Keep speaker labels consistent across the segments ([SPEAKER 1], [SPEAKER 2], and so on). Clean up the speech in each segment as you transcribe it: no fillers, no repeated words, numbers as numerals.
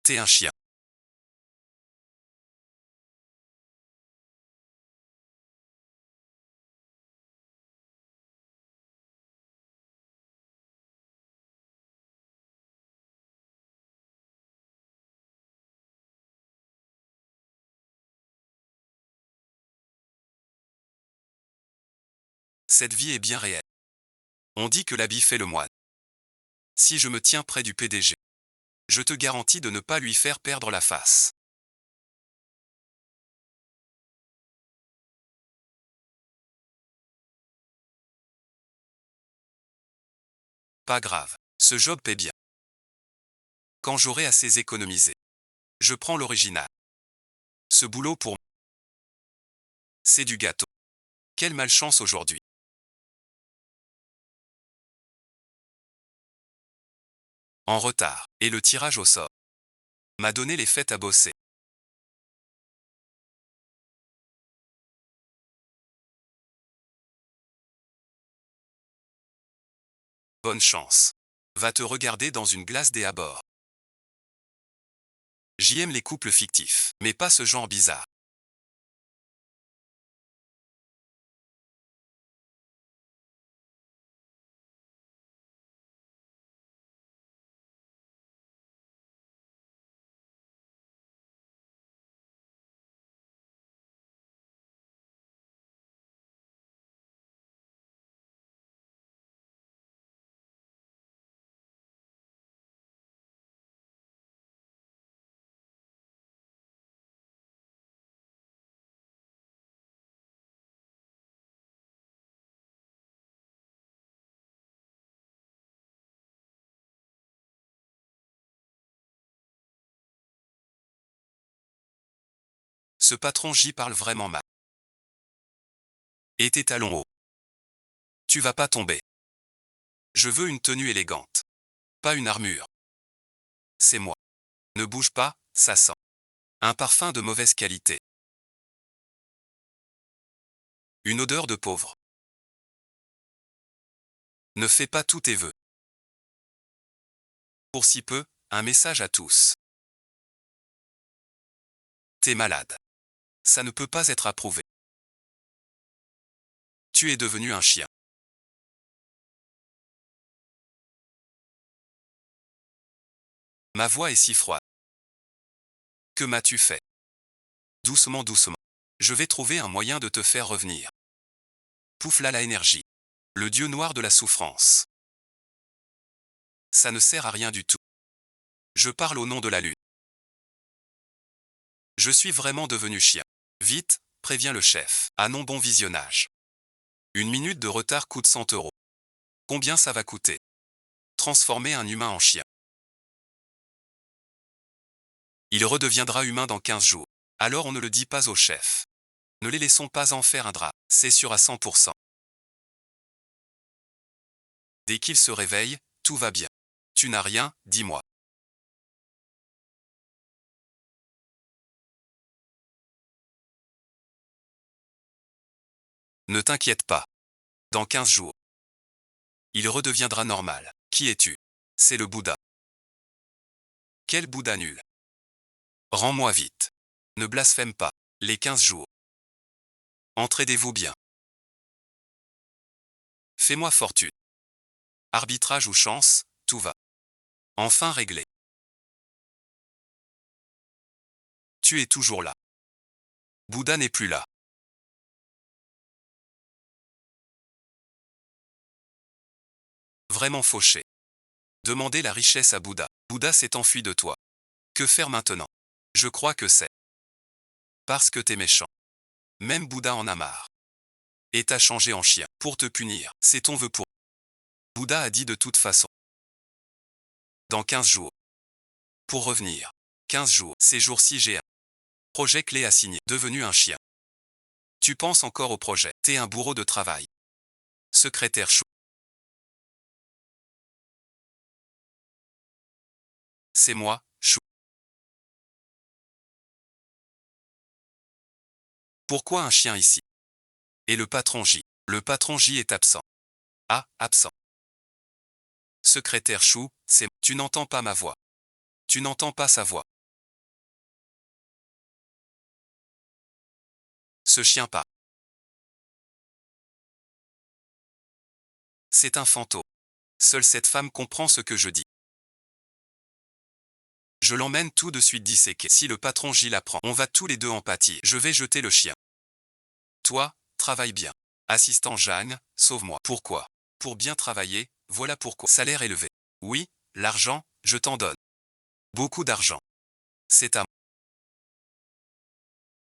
[SPEAKER 1] T'es un chien. Cette vie est bien réelle. On dit que l'habit fait le moine. Si je me tiens près du PDG, je te garantis de ne pas lui faire perdre la face. Pas grave, ce job paie bien. Quand j'aurai assez économisé, je prends l'original. Ce boulot pour moi, c'est du gâteau. Quelle malchance aujourd'hui. En retard, et le tirage au sort m'a donné les fêtes à bosser. Bonne chance. Va te regarder dans une glace des abords. J'aime les couples fictifs, mais pas ce genre bizarre. Ce patron J parle vraiment mal. Et tes talons hauts. Tu vas pas tomber. Je veux une tenue élégante. Pas une armure. C'est moi. Ne bouge pas, ça sent. Un parfum de mauvaise qualité. Une odeur de pauvre. Ne fais pas tous tes vœux. Pour si peu, un message à tous. T'es malade. Ça ne peut pas être approuvé. Tu es devenu un chien. Ma voix est si froide. Que m'as-tu fait? Doucement, doucement. Je vais trouver un moyen de te faire revenir. Pouf là la énergie. Le dieu noir de la souffrance. Ça ne sert à rien du tout. Je parle au nom de la lune. Je suis vraiment devenu chien. Vite, prévient le chef. Ah non, bon visionnage. Une minute de retard coûte 100 €. Combien ça va coûter? Transformer un humain en chien. Il redeviendra humain dans 15 jours. Alors on ne le dit pas au chef. Ne les laissons pas en faire un drap. C'est sûr à 100%. Dès qu'il se réveille, tout va bien. Tu n'as rien, dis-moi. Ne t'inquiète pas. Dans 15 jours, il redeviendra normal. Qui es-tu? C'est le Bouddha. Quel Bouddha nul. Rends-moi vite. Ne blasphème pas. Les 15 jours. Entraidez-vous bien. Fais-moi fortune. Arbitrage ou chance, tout va. Enfin réglé. Tu es toujours là. Bouddha n'est plus là. Vraiment fauché. Demandez la richesse à Bouddha. Bouddha s'est enfui de toi. Que faire maintenant? Je crois que c'est parce que t'es méchant. Même Bouddha en a marre. Et t'a changé en chien. Pour te punir, c'est ton vœu pour. Bouddha a dit de toute façon. Dans 15 jours. Pour revenir. 15 jours. Ces jours-ci j'ai un projet clé à signer. Devenu un chien. Tu penses encore au projet. T'es un bourreau de travail. Secrétaire chou. C'est moi, chou. Pourquoi un chien ici? Et le patron J. Le patron J est absent. Ah, absent. Secrétaire chou, c'est. Tu n'entends pas ma voix. Tu n'entends pas sa voix. Ce chien pas. C'est un fantôme. Seule cette femme comprend ce que je dis. Je l'emmène tout de suite disséquer. Si le patron Gilles apprend, on va tous les deux en pâtir. Je vais jeter le chien. Toi, travaille bien. Assistant Jeanne, sauve-moi. Pourquoi? Pour bien travailler, voilà pourquoi. Salaire élevé. Oui, l'argent, je t'en donne. Beaucoup d'argent. C'est à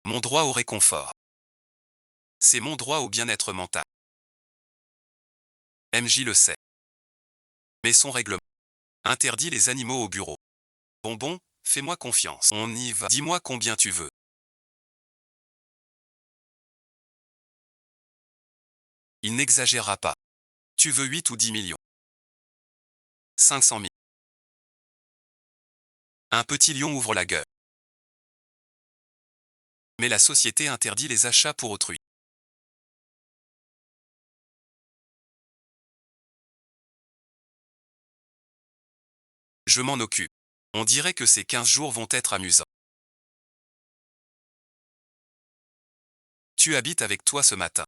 [SPEAKER 1] mon droit au réconfort. C'est mon droit au bien-être mental. MJ le sait. Mais son règlement interdit les animaux au bureau. Bonbon, fais-moi confiance. On y va. Dis-moi combien tu veux. Il n'exagérera pas. Tu veux 8 ou 10 millions. 500 000. Un petit lion ouvre la gueule. Mais la société interdit les achats pour autrui. Je m'en occupe. On dirait que ces 15 jours vont être amusants. Tu habites avec toi ce matin.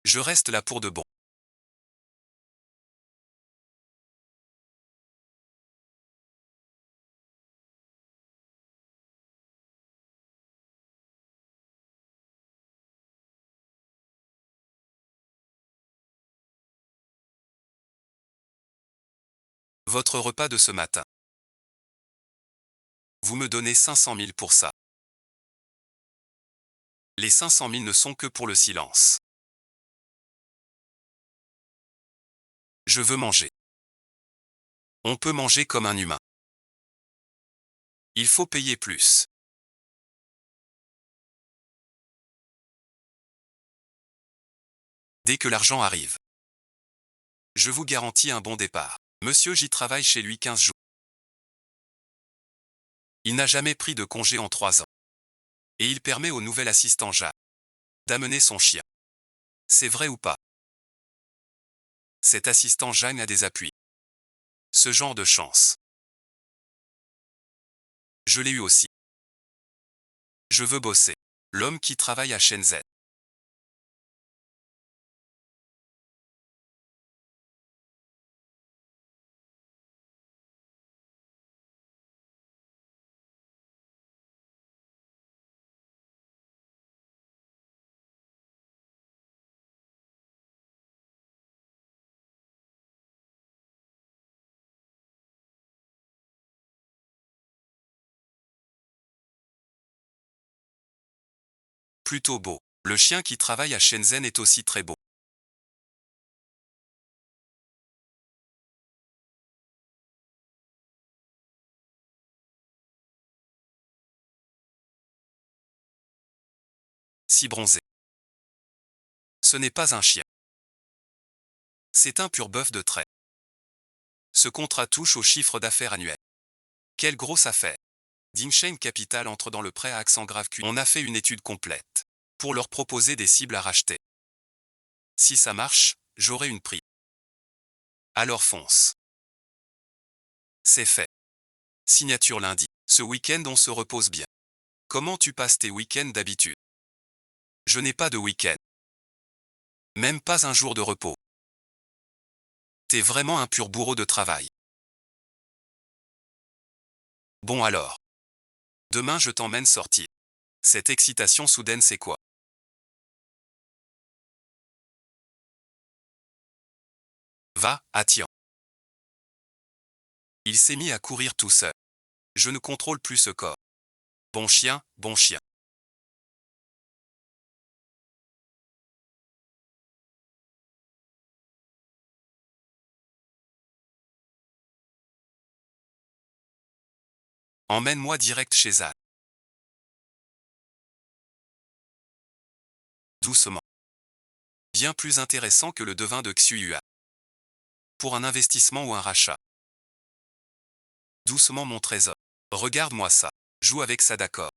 [SPEAKER 1] Je reste là pour de bon. Votre repas de ce matin. Vous me donnez 500 000 pour ça. Les 500 000 ne sont que pour le silence. Je veux manger. On peut manger comme un humain. Il faut payer plus. Dès que l'argent arrive. Je vous garantis un bon départ. Monsieur J travaille chez lui 15 jours. Il n'a jamais pris de congé en 3 ans. Et il permet au nouvel assistant Jeanne d'amener son chien. C'est vrai ou pas? Cet assistant Jeanne a des appuis. Ce genre de chance. Je l'ai eu aussi. Je veux bosser. L'homme qui travaille à Shenzhen. Plutôt beau. Le chien qui travaille à Shenzhen est aussi très beau. Si bronzé. Ce n'est pas un chien. C'est un pur bœuf de trait. Ce contrat touche au chiffre d'affaires annuel. Quelle grosse affaire. Dingsheng Capital entre dans le prêt à accent grave Q. On a fait une étude complète. Pour leur proposer des cibles à racheter. Si ça marche, j'aurai une prix. Alors fonce. C'est fait. Signature lundi. Ce week-end on se repose bien. Comment tu passes tes week-ends d'habitude? Je n'ai pas de week-end. Même pas un jour de repos. T'es vraiment un pur bourreau de travail. Bon alors. Demain je t'emmène sortir. Cette excitation soudaine c'est quoi? Va, Attian. Il s'est mis à courir tout seul. Je ne contrôle plus ce corps. Bon chien, bon chien. Emmène-moi direct chez Anne. Doucement. Bien plus intéressant que le devin de Xuyuan. Pour un investissement ou un rachat. Doucement mon trésor. Regarde-moi ça. Joue avec ça d'accord.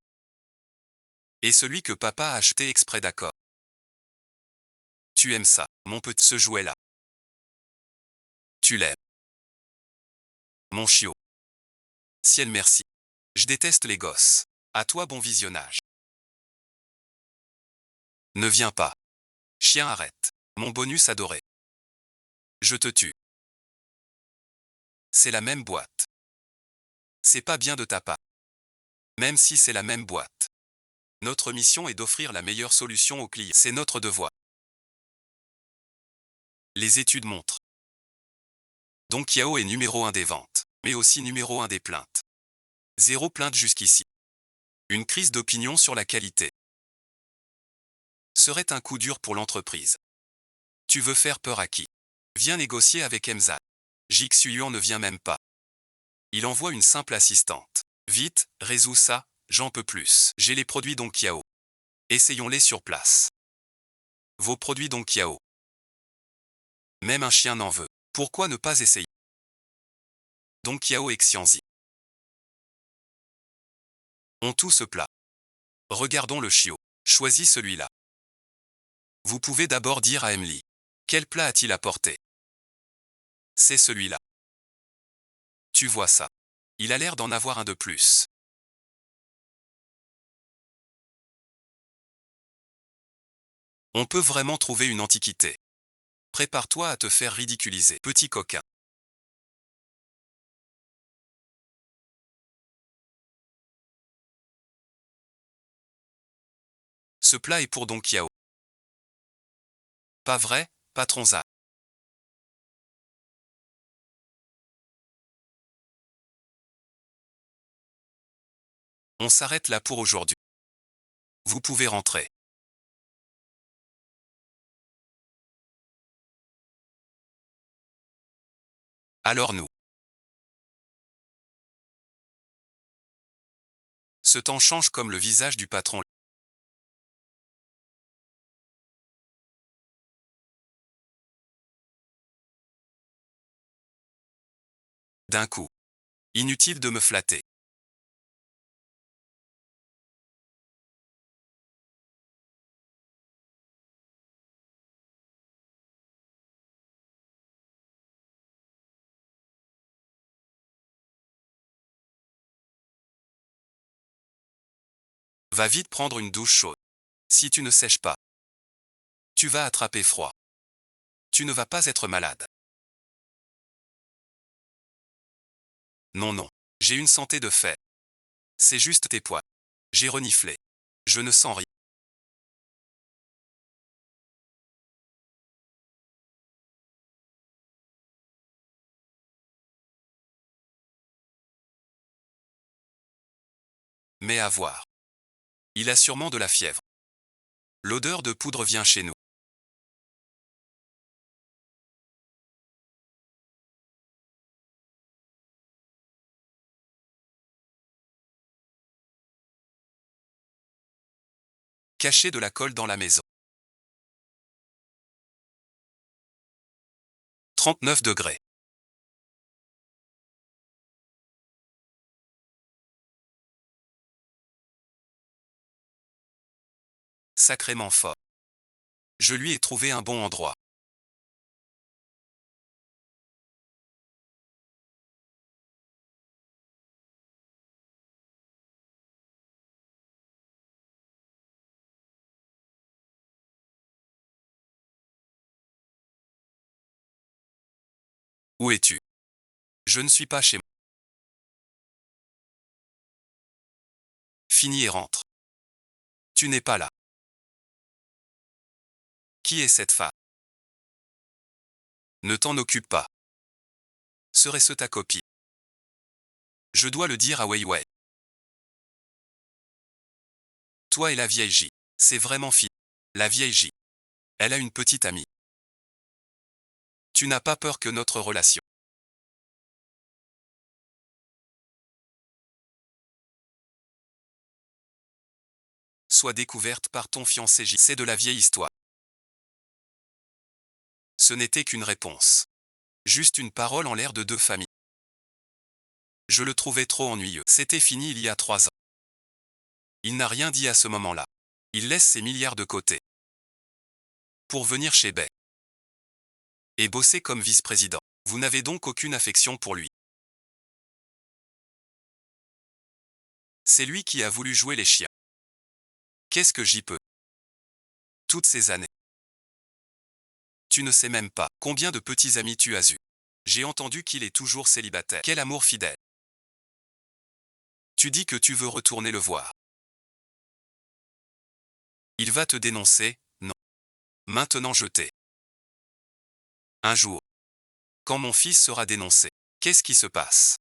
[SPEAKER 1] Et celui que papa a acheté exprès d'accord. Tu aimes ça, mon petit ce jouet-là. Tu l'aimes. Mon chiot. Ciel merci. Je déteste les gosses. À toi bon visionnage. Ne viens pas. Chien arrête. Mon bonus adoré. Je te tue. C'est la même boîte. C'est pas bien de ta part. Même si c'est la même boîte. Notre mission est d'offrir la meilleure solution aux clients. C'est notre devoir. Les études montrent. Donc Yao est numéro 1 des ventes, mais aussi numéro 1 des plaintes. 0 plainte jusqu'ici. Une crise d'opinion sur la qualité serait un coup dur pour l'entreprise. Tu veux faire peur à qui? Viens négocier avec Emza. Jixuyuan ne vient même pas. Il envoie une simple assistante. Vite, résous ça, j'en peux plus. J'ai les produits Donkiao. Essayons-les sur place. Vos produits Donkiao. Même un chien n'en veut. Pourquoi ne pas essayer? Donkiao et Xianzi. On tout ce plat. Regardons le chiot. Choisis celui-là. Vous pouvez d'abord dire à Emily. Quel plat a-t-il apporté? C'est celui-là. Tu vois ça. Il a l'air d'en avoir un de plus. On peut vraiment trouver une antiquité. Prépare-toi à te faire ridiculiser, petit coquin. Ce plat est pour Don Qiao. Pas vrai, patron Za? On s'arrête là pour aujourd'hui. Vous pouvez rentrer. Alors nous. Ce temps change comme le visage du patron. D'un coup. Inutile de me flatter. Va vite prendre une douche chaude. Si tu ne sèches pas, tu vas attraper froid. Tu ne vas pas être malade. Non, non. J'ai une santé de fer. C'est juste tes poids. J'ai reniflé. Je ne sens rien. Mais à voir. Il a sûrement de la fièvre. L'odeur de poudre vient chez nous. Cacher de la colle dans la maison. 39 degrés. Sacrément fort. Je lui ai trouvé un bon endroit. Où es-tu? Je ne suis pas chez moi. Finis et rentre. Tu n'es pas là. Qui est cette femme? Ne t'en occupe pas. Serait-ce ta copie? Je dois le dire à Wei Wei. Toi et la vieille J. C'est vraiment fini. La vieille J. Elle a une petite amie. Tu n'as pas peur que notre relation soit découverte par ton fiancé J. C'est de la vieille histoire. Ce n'était qu'une réponse. Juste une parole en l'air de deux familles. Je le trouvais trop ennuyeux. C'était fini il y a 3 ans. Il n'a rien dit à ce moment-là. Il laisse ses milliards de côté. Pour venir chez Bay. Et bosser comme vice-président. Vous n'avez donc aucune affection pour lui. C'est lui qui a voulu jouer les chiens. Qu'est-ce que j'y peux? Toutes ces années. Tu ne sais même pas combien de petits amis tu as eus. J'ai entendu qu'il est toujours célibataire. Quel amour fidèle. Tu dis que tu veux retourner le voir. Il va te dénoncer, non. Maintenant je t'ai. Un jour. Quand mon fils sera dénoncé, qu'est-ce qui se passe?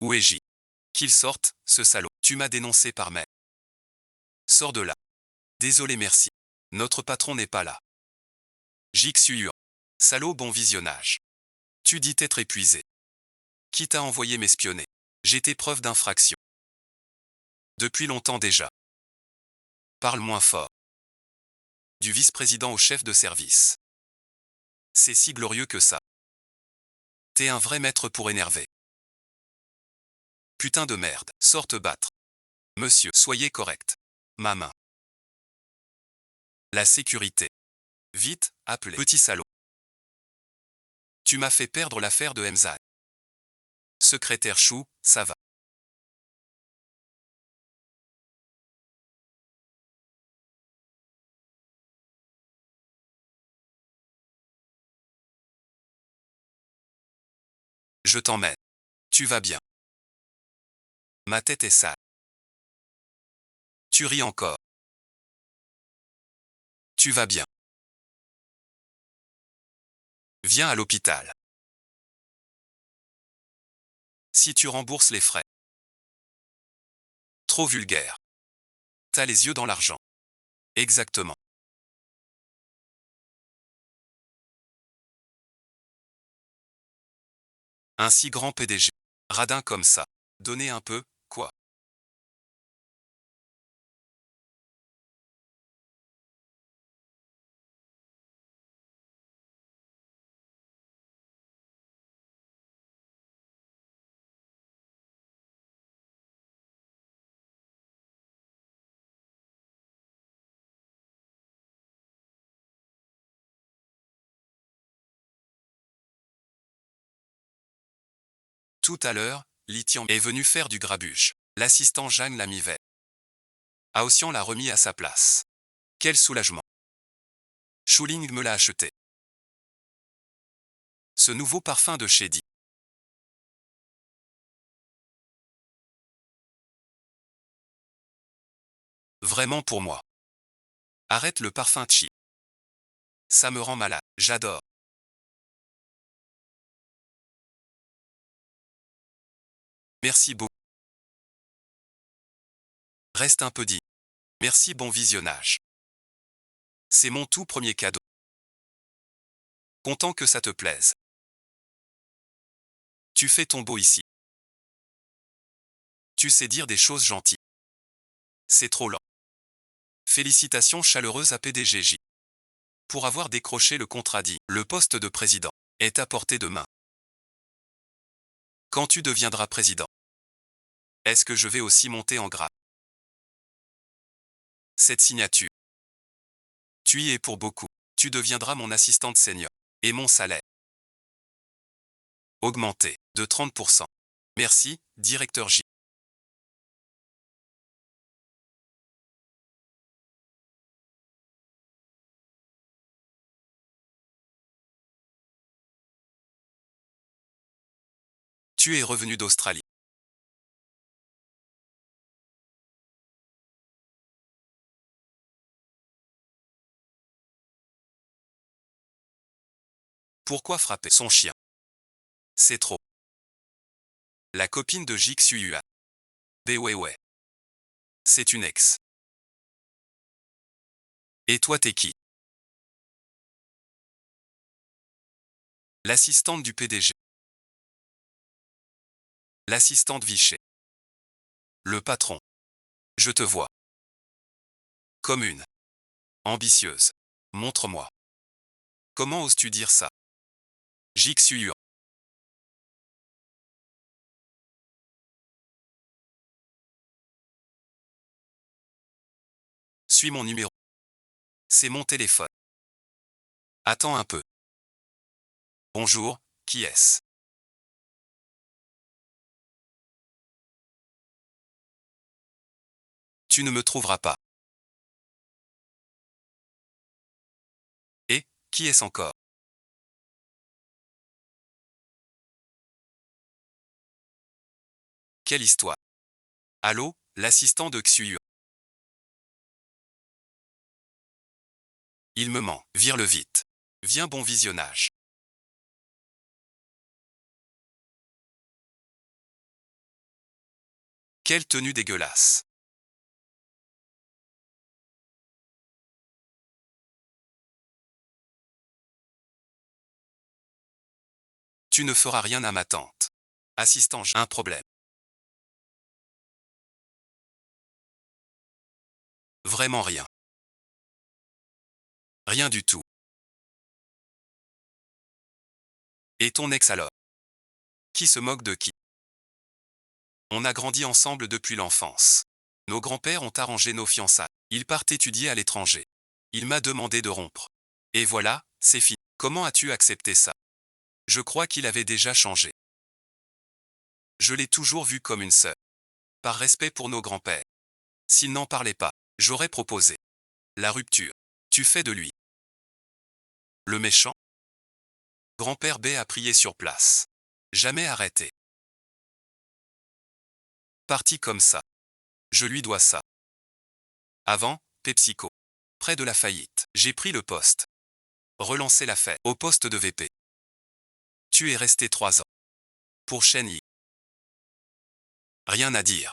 [SPEAKER 1] Où est J? Qu'il sorte, ce salaud. Tu m'as dénoncé par mail. Sors de là. Désolé merci. Notre patron n'est pas là. Jixuur. Salaud bon visionnage. Tu dis t'être épuisé. Qui t'a envoyé m'espionner? J'étais preuve d'infraction. Depuis longtemps déjà. Parle moins fort. Du vice-président au chef de service. C'est si glorieux que ça. T'es un vrai maître pour énerver. Putain de merde, sors te battre. Monsieur, soyez correct. Ma main. La sécurité. Vite, appelez. Petit salaud. Tu m'as fait perdre l'affaire de Mzan. Secrétaire Chou, ça va. Je t'emmène. Tu vas bien. Ma tête est sale. Tu ris encore. Tu vas bien. Viens à l'hôpital. Si tu rembourses les frais. Trop vulgaire. T'as les yeux dans l'argent. Exactement. Un si grand PDG. Radin comme ça. Donnez un peu, quoi. Tout à l'heure, Lithium est venu faire du grabuge. L'assistant Jeanne l'a mis vert. Aossian l'a remis à sa place. Quel soulagement. Shuling me l'a acheté. Ce nouveau parfum de chez Di. Vraiment pour moi. Arrête le parfum Chi. Ça me rend malade. J'adore. Merci beaucoup. Reste un peu dit. Merci bon visionnage. C'est mon tout premier cadeau. Content que ça te plaise. Tu fais ton beau ici. Tu sais dire des choses gentilles. C'est trop lent. Félicitations chaleureuses à PDGJ. Pour avoir décroché le contrat dit, le poste de président est à portée de main. Quand tu deviendras président, est-ce que je vais aussi monter en grade? Cette signature. Tu y es pour beaucoup. Tu deviendras mon assistante senior. Et mon salaire. Augmenté de 30%. Merci, directeur J. Tu es revenu d'Australie. Pourquoi frapper son chien? C'est trop. La copine de Jixuya. Ouais. C'est une ex. Et toi t'es qui? L'assistante du PDG. L'assistante Vichet. Le patron. Je te vois. Comme une. Ambitieuse. Montre-moi. Comment oses-tu dire ça? Jixuya. suis mon numéro. C'est mon téléphone. Attends un peu. Bonjour, qui est-ce? Tu ne me trouveras pas. Et, qui est-ce encore? Quelle histoire? Allô, l'assistant de Xu. Il me ment, vire-le vite. Viens, bon visionnage. Quelle tenue dégueulasse. Tu ne feras rien à ma tante. Assistant, j'ai un problème. Vraiment rien. Rien du tout. Et ton ex alors? Qui se moque de qui? On a grandi ensemble depuis l'enfance. Nos grands-pères ont arrangé nos fiançailles. Il part étudier à l'étranger. Il m'a demandé de rompre. Et voilà, c'est fini. Comment as-tu accepté ça? Je crois qu'il avait déjà changé. Je l'ai toujours vu comme une sœur. Par respect pour nos grands-pères. S'il n'en parlait pas, j'aurais proposé la rupture. Tu fais de lui le méchant? Grand-père B a prié sur place. Jamais arrêté. Parti comme ça. Je lui dois ça. Avant, PepsiCo. Près de la faillite. J'ai pris le poste. Relancé la fête. Au poste de VP. Tu es resté 3 ans. Pour Shen Yi. Rien à dire.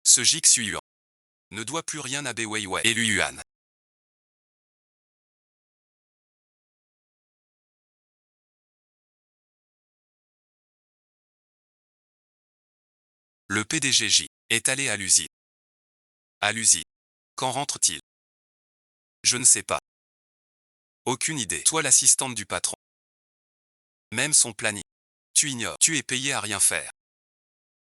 [SPEAKER 1] Ce Jixu Yuan ne doit plus rien à Bei Weiwei et Lui Yuan. Le PDG J est allé à l'usine. À l'usine. Quand rentre-t-il? Je ne sais pas. Aucune idée. Toi l'assistante du patron. Même son planning. Tu ignores. Tu es payé à rien faire.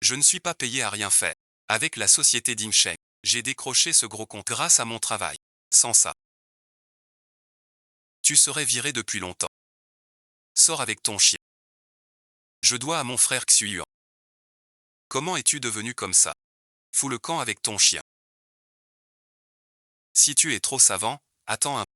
[SPEAKER 1] Je ne suis pas payé à rien faire. Avec la société Dingsheng, j'ai décroché ce gros compte grâce à mon travail. Sans ça, tu serais viré depuis longtemps. Sors avec ton chien. Je dois à mon frère Xu. Comment es-tu devenu comme ça? Fous le camp avec ton chien. Si tu es trop savant, attends un peu.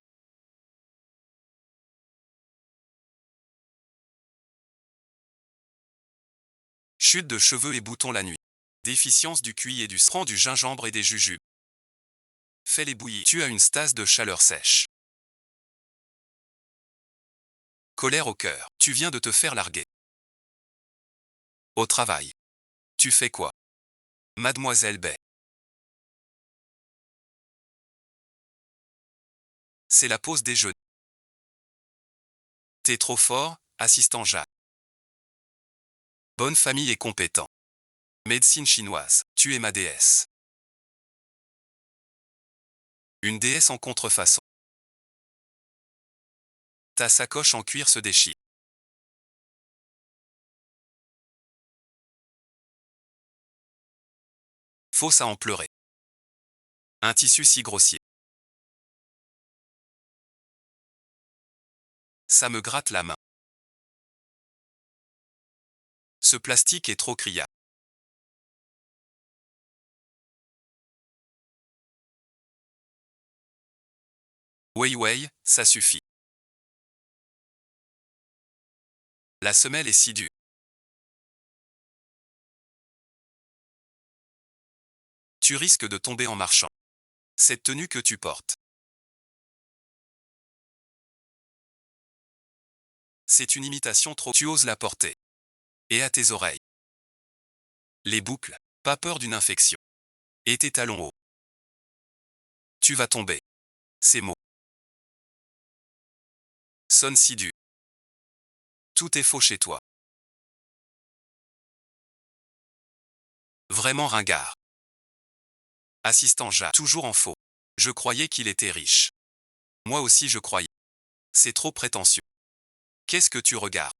[SPEAKER 1] Chute de cheveux et boutons la nuit. Déficience du QI et du sang. Prends du gingembre et des jujubes. Fais-les bouillir. Tu as une stase de chaleur sèche. Colère au cœur. Tu viens de te faire larguer. Au travail. Tu fais quoi? Mademoiselle Bay. C'est la pause déjeuner. T'es trop fort, assistant Jacques. Bonne famille et compétent. Médecine chinoise. Tu es ma déesse. Une déesse en contrefaçon. Ta sacoche en cuir se déchire. Fausse à en pleurer. Un tissu si grossier. Ça me gratte la main. Ce plastique est trop criard. Weiwei, ça suffit. La semelle est si dure. Tu risques de tomber en marchant. Cette tenue que tu portes. C'est une imitation trop. Tu oses la porter. Et à tes oreilles. Les boucles. Pas peur d'une infection. Et tes talons hauts. Tu vas tomber. Ces mots. Sonne si dur. Tout est faux chez toi. Vraiment ringard. Assistant Jacques. Toujours en faux. Je croyais qu'il était riche. Moi aussi je croyais. C'est trop prétentieux. Qu'est-ce que tu regardes?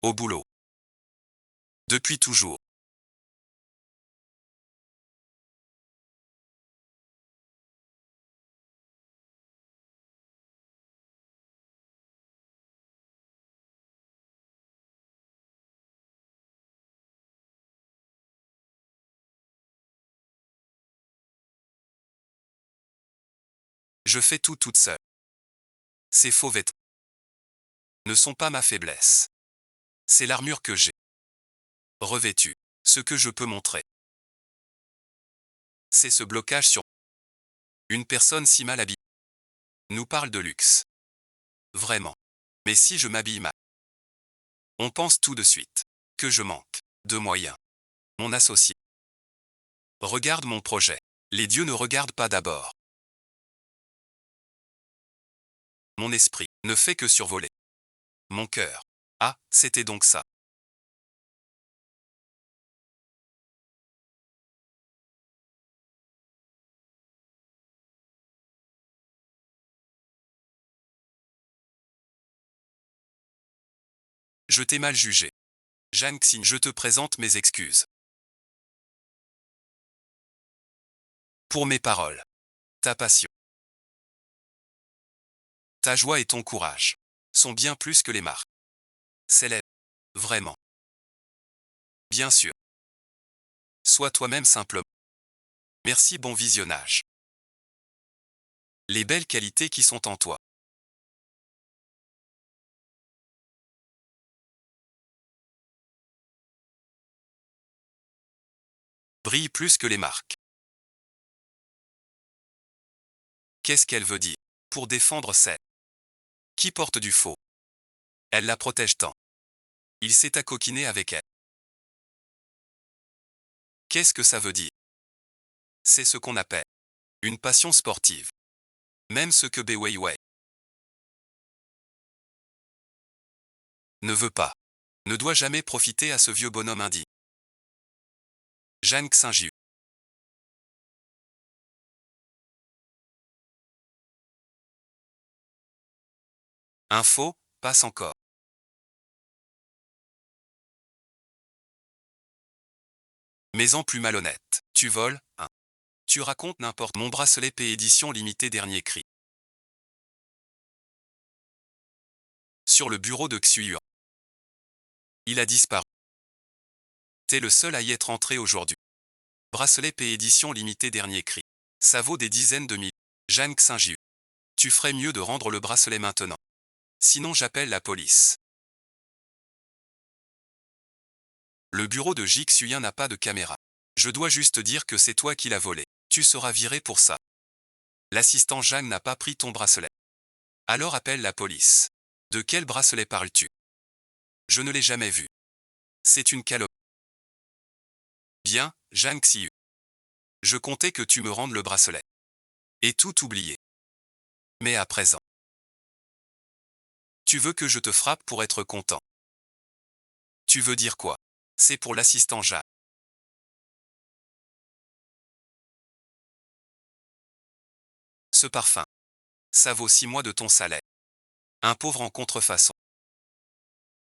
[SPEAKER 1] Au boulot. Depuis toujours. Je fais tout toute seule. Ces faux vêtements ne sont pas ma faiblesse. C'est l'armure que j'ai revêtue. Ce que je peux montrer, c'est ce blocage sur une personne si mal habillée. Nous parle de luxe. Vraiment. Mais si je m'habille mal, on pense tout de suite que je manque de moyens. Mon associé regarde mon projet. Les dieux ne regardent pas d'abord. Mon esprit ne fait que survoler. Mon cœur. Ah, c'était donc ça. Je t'ai mal jugé. Jeanne Xin, je te présente mes excuses. Pour mes paroles. Ta passion. Ta joie et ton courage sont bien plus que les marques. Célèbre. Vraiment. Bien sûr. Sois toi-même simplement. Merci, bon visionnage. Les belles qualités qui sont en toi. Brillent plus que les marques. Qu'est-ce qu'elle veut dire? Pour défendre celle qui porte du faux. Elle la protège tant. Il s'est accoquiné avec elle. Qu'est-ce que ça veut dire? C'est ce qu'on appelle une passion sportive. Même ce que Bei Weiwei ne veut pas, ne doit jamais profiter à ce vieux bonhomme indigne. Jeanne Xinjiu. Info, passe encore. Mais en plus malhonnête. Tu voles, hein. Tu racontes n'importe. Mon bracelet P édition limitée dernier cri. Sur le bureau de Xuyuan. Il a disparu. T'es le seul à y être entré aujourd'hui. Bracelet P édition limitée dernier cri. Ça vaut des dizaines de milliers. Jeanne Xinjiu. Tu ferais mieux de rendre le bracelet maintenant. Sinon j'appelle la police. Le bureau de Jixuyen n'a pas de caméra. Je dois juste dire que c'est toi qui l'as volé. Tu seras viré pour ça. L'assistant Jeanne n'a pas pris ton bracelet. Alors appelle la police. De quel bracelet parles-tu? Je ne l'ai jamais vu. C'est une calomnie. Bien, Jeanne Xiu. Je comptais que tu me rendes le bracelet. Et tout oublié. Mais à présent. Tu veux que je te frappe pour être content. Tu veux dire quoi? C'est pour l'assistant Jeanne. Ce parfum. Ça vaut 6 mois de ton salaire. Un pauvre en contrefaçon.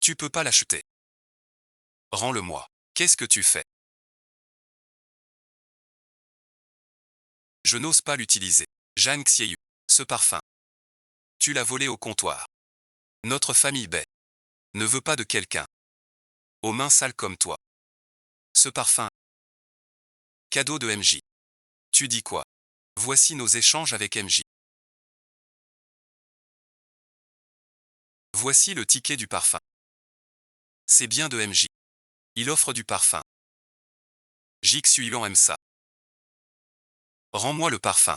[SPEAKER 1] Tu peux pas l'acheter. Rends-le-moi. Qu'est-ce que tu fais? Je n'ose pas l'utiliser. Jeanne Xiu. Ce parfum. Tu l'as volé au comptoir. Notre famille Bei ne veut pas de quelqu'un aux mains sales comme toi. Ce parfum. Cadeau de MJ. Tu dis quoi? Voici nos échanges avec MJ. Voici le ticket du parfum. C'est bien de MJ. Il offre du parfum. Jixuyan aime ça. Rends-moi le parfum.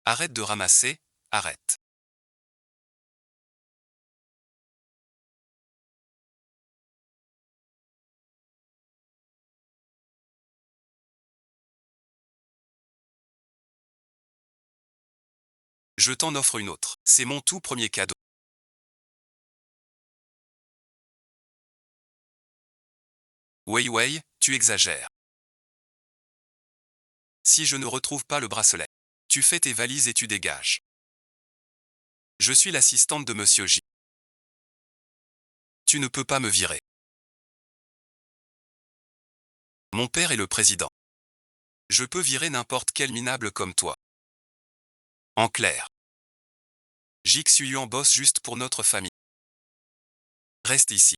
[SPEAKER 1] Arrête de ramasser, arrête. Je t'en offre une autre. C'est mon tout premier cadeau. Weiwei, tu exagères. Si je ne retrouve pas le bracelet, tu fais tes valises et tu dégages. Je suis l'assistante de Monsieur J. Tu ne peux pas me virer. Mon père est le président. Je peux virer n'importe quel minable comme toi. En clair. Jixuyuan bosse juste pour notre famille. Reste ici.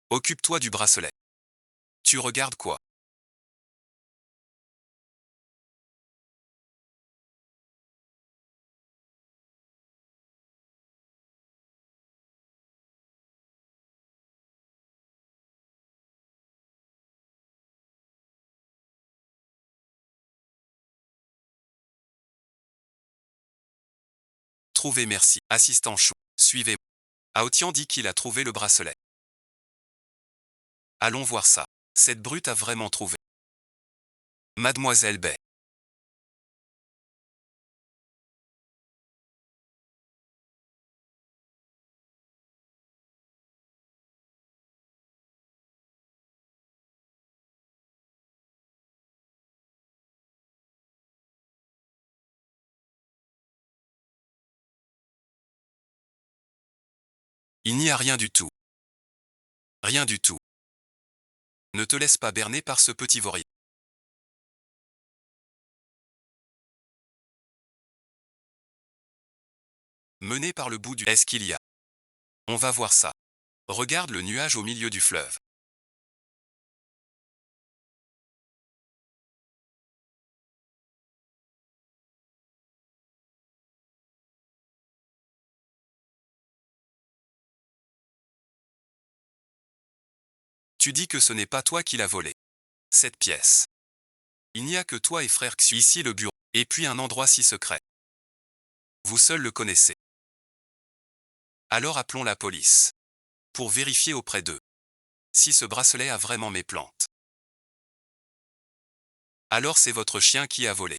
[SPEAKER 1] Occupe-toi du bracelet. Tu regardes quoi? Trouvé, merci. Assistant Chou. Suivez-moi. Aotian dit qu'il a trouvé le bracelet. Allons voir ça. Cette brute a vraiment trouvé. Mademoiselle Bay. Il n'y a rien du tout. Rien du tout. Ne te laisse pas berner par ce petit vaurien. Mené par le bout du... Est-ce qu'il y a? On va voir ça. Regarde le nuage au milieu du fleuve. Tu dis que ce n'est pas toi qui l'as volé. Cette pièce. Il n'y a que toi et frère Xu ici le bureau. Et puis un endroit si secret. Vous seul le connaissez. Alors appelons la police. Pour vérifier auprès d'eux. Si ce bracelet a vraiment mes plantes. Alors c'est votre chien qui a volé.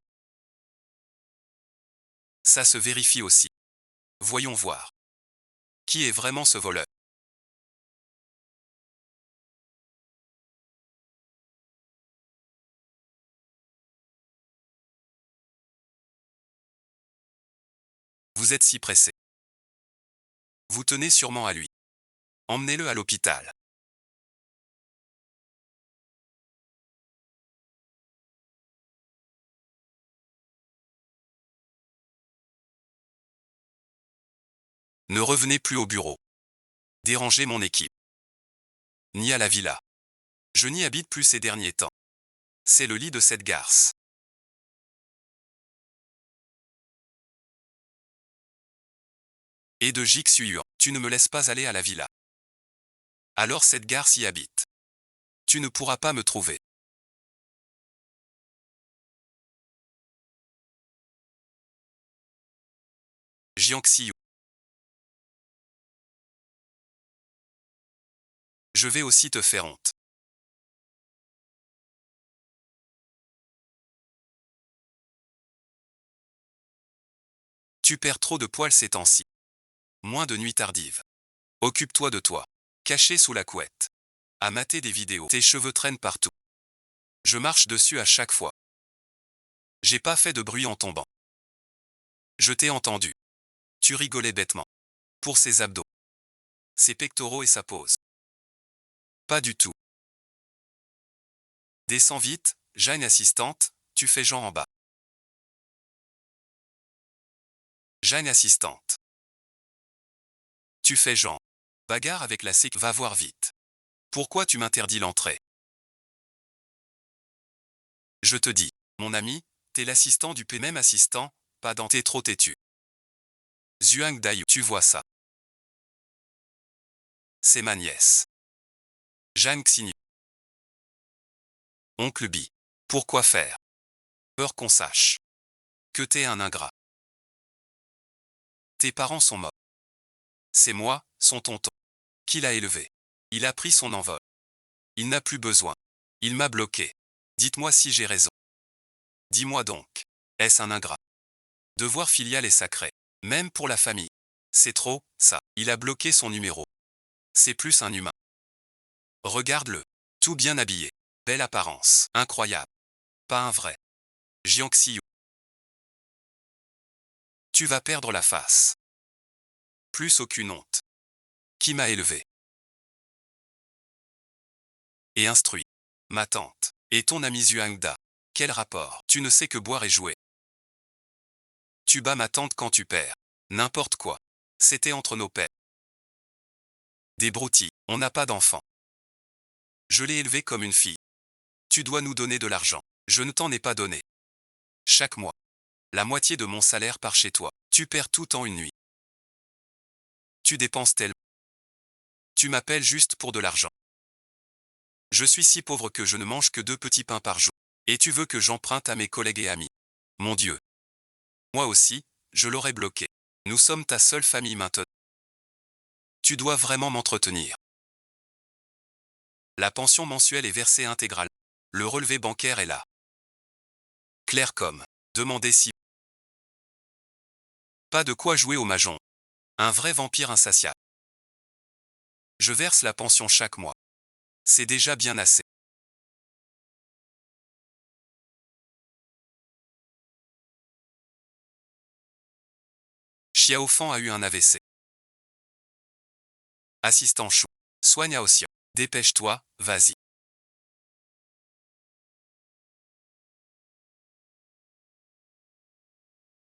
[SPEAKER 1] Ça se vérifie aussi. Voyons voir. Qui est vraiment ce voleur? Vous êtes si pressé. Vous tenez sûrement à lui. Emmenez-le à l'hôpital. Ne revenez plus au bureau. Dérangez mon équipe. Ni à la villa. Je n'y habite plus ces derniers temps. C'est le lit de cette garce. Et de Jixuyuan. Tu ne me laisses pas aller à la villa. Alors cette garce y habite. Tu ne pourras pas me trouver. Jiangxiu. Je vais aussi te faire honte. Tu perds trop de poils ces temps-ci. Moins de nuits tardives. Occupe-toi de toi. Caché sous la couette. À mater des vidéos. Tes cheveux traînent partout. Je marche dessus à chaque fois. J'ai pas fait de bruit en tombant. Je t'ai entendu. Tu rigolais bêtement. Pour ses abdos. Ses pectoraux et sa pose. Pas du tout. Descends vite, Jeanne assistante, tu fais Jean en bas. Jeanne assistante. Tu fais Jean. Bagarre avec la séc. Va voir vite. Pourquoi tu m'interdis l'entrée? Je te dis, mon ami, t'es l'assistant du P. Même assistant, pas dans t'es trop têtu. Zhuang Dayu, tu vois ça. C'est ma nièce. Jeanne Xinyu. Oncle Bi. Pourquoi faire? Peur qu'on sache. Que t'es un ingrat. Tes parents sont morts. C'est moi, son tonton. Qui l'a élevé. Il a pris son envol. Il n'a plus besoin. Il m'a bloqué. Dites-moi si j'ai raison. Dis-moi donc. Est-ce un ingrat? Devoir filial est sacré. Même pour la famille. C'est trop, ça. Il a bloqué son numéro. C'est plus un humain. Regarde-le. Tout bien habillé. Belle apparence. Incroyable. Pas un vrai. Jiangxiu. Tu vas perdre la face. Plus aucune honte. Qui m'a élevé et instruit? Ma tante. Et ton ami Zuangda. Quel rapport? Tu ne sais que boire et jouer. Tu bats ma tante quand tu perds. N'importe quoi. C'était entre nos pères. Des broutilles. On n'a pas d'enfant. Je l'ai élevé comme une fille. Tu dois nous donner de l'argent. Je ne t'en ai pas donné. Chaque mois. La moitié de mon salaire part chez toi. Tu perds tout en une nuit. Tu dépenses tellement. Tu m'appelles juste pour de l'argent. Je suis si pauvre que je ne mange que 2 petits pains par jour. Et tu veux que j'emprunte à mes collègues et amis. Mon Dieu. Moi aussi, je l'aurais bloqué. Nous sommes ta seule famille maintenant. Tu dois vraiment m'entretenir. La pension mensuelle est versée intégralement. Le relevé bancaire est là. Clair comme. Demandez si. Pas de quoi jouer au mahjong. Un vrai vampire insatiable. Je verse la pension chaque mois. C'est déjà bien assez. Xiaofan a eu un AVC. Assistant Chou. Soigne Aoxian. Dépêche-toi, vas-y.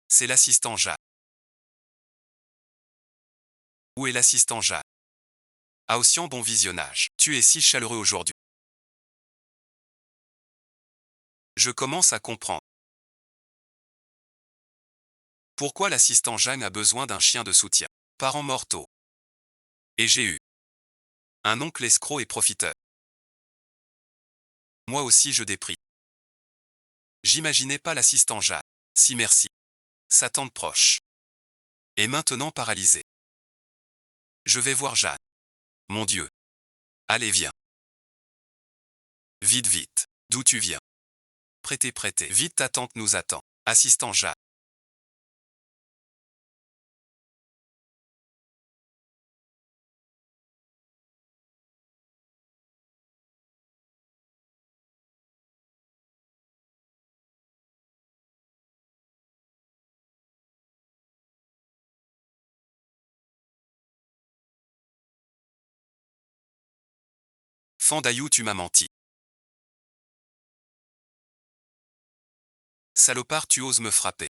[SPEAKER 1] C'est l'assistant Jacques. Où est l'assistant Jacques? Aoxian, bon visionnage. Tu es si chaleureux aujourd'hui. Je commence à comprendre. Pourquoi l'assistant Jeanne a besoin d'un chien de soutien? Parents mortaux. Et j'ai eu un oncle escroc et profiteur. Moi aussi je dépris. J'imaginais pas l'assistant Jeanne. Si merci. Sa tante proche. Et maintenant paralysée. Je vais voir Jeanne. Mon Dieu. Allez viens. Vite vite. D'où tu viens? Prêtez prêtez. Vite ta tante nous attend. Assistant Jeanne. Fandayou, tu m'as menti. Salopard, tu oses me frapper.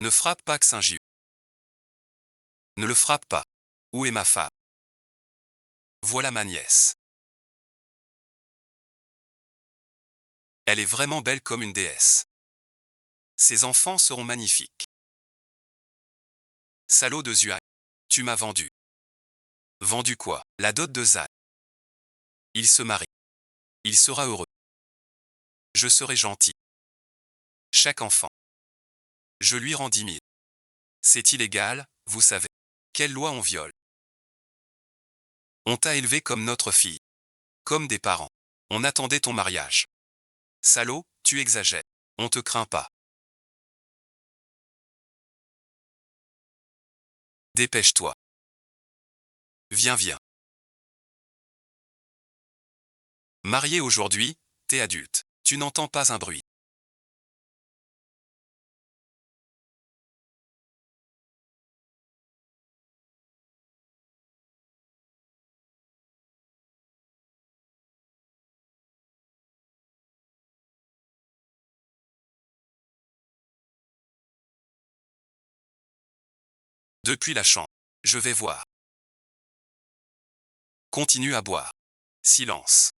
[SPEAKER 1] Ne frappe pas Xinjiu. Ne le frappe pas. Où est ma femme? Voilà ma nièce. Elle est vraiment belle comme une déesse. Ses enfants seront magnifiques. Salaud de Zuan. Tu m'as vendu. Vendu quoi? La dot de Zan. Il se marie. Il sera heureux. Je serai gentil. Chaque enfant. Je lui rends 10 000. C'est illégal, vous savez. Quelle loi on viole? On t'a élevé comme notre fille. Comme des parents. On attendait ton mariage. Salaud, tu exagères. On te craint pas. Dépêche-toi. Viens, viens. Marié aujourd'hui, t'es adulte. Tu n'entends pas un bruit. Depuis la chambre. Je vais voir. Continue à boire. Silence.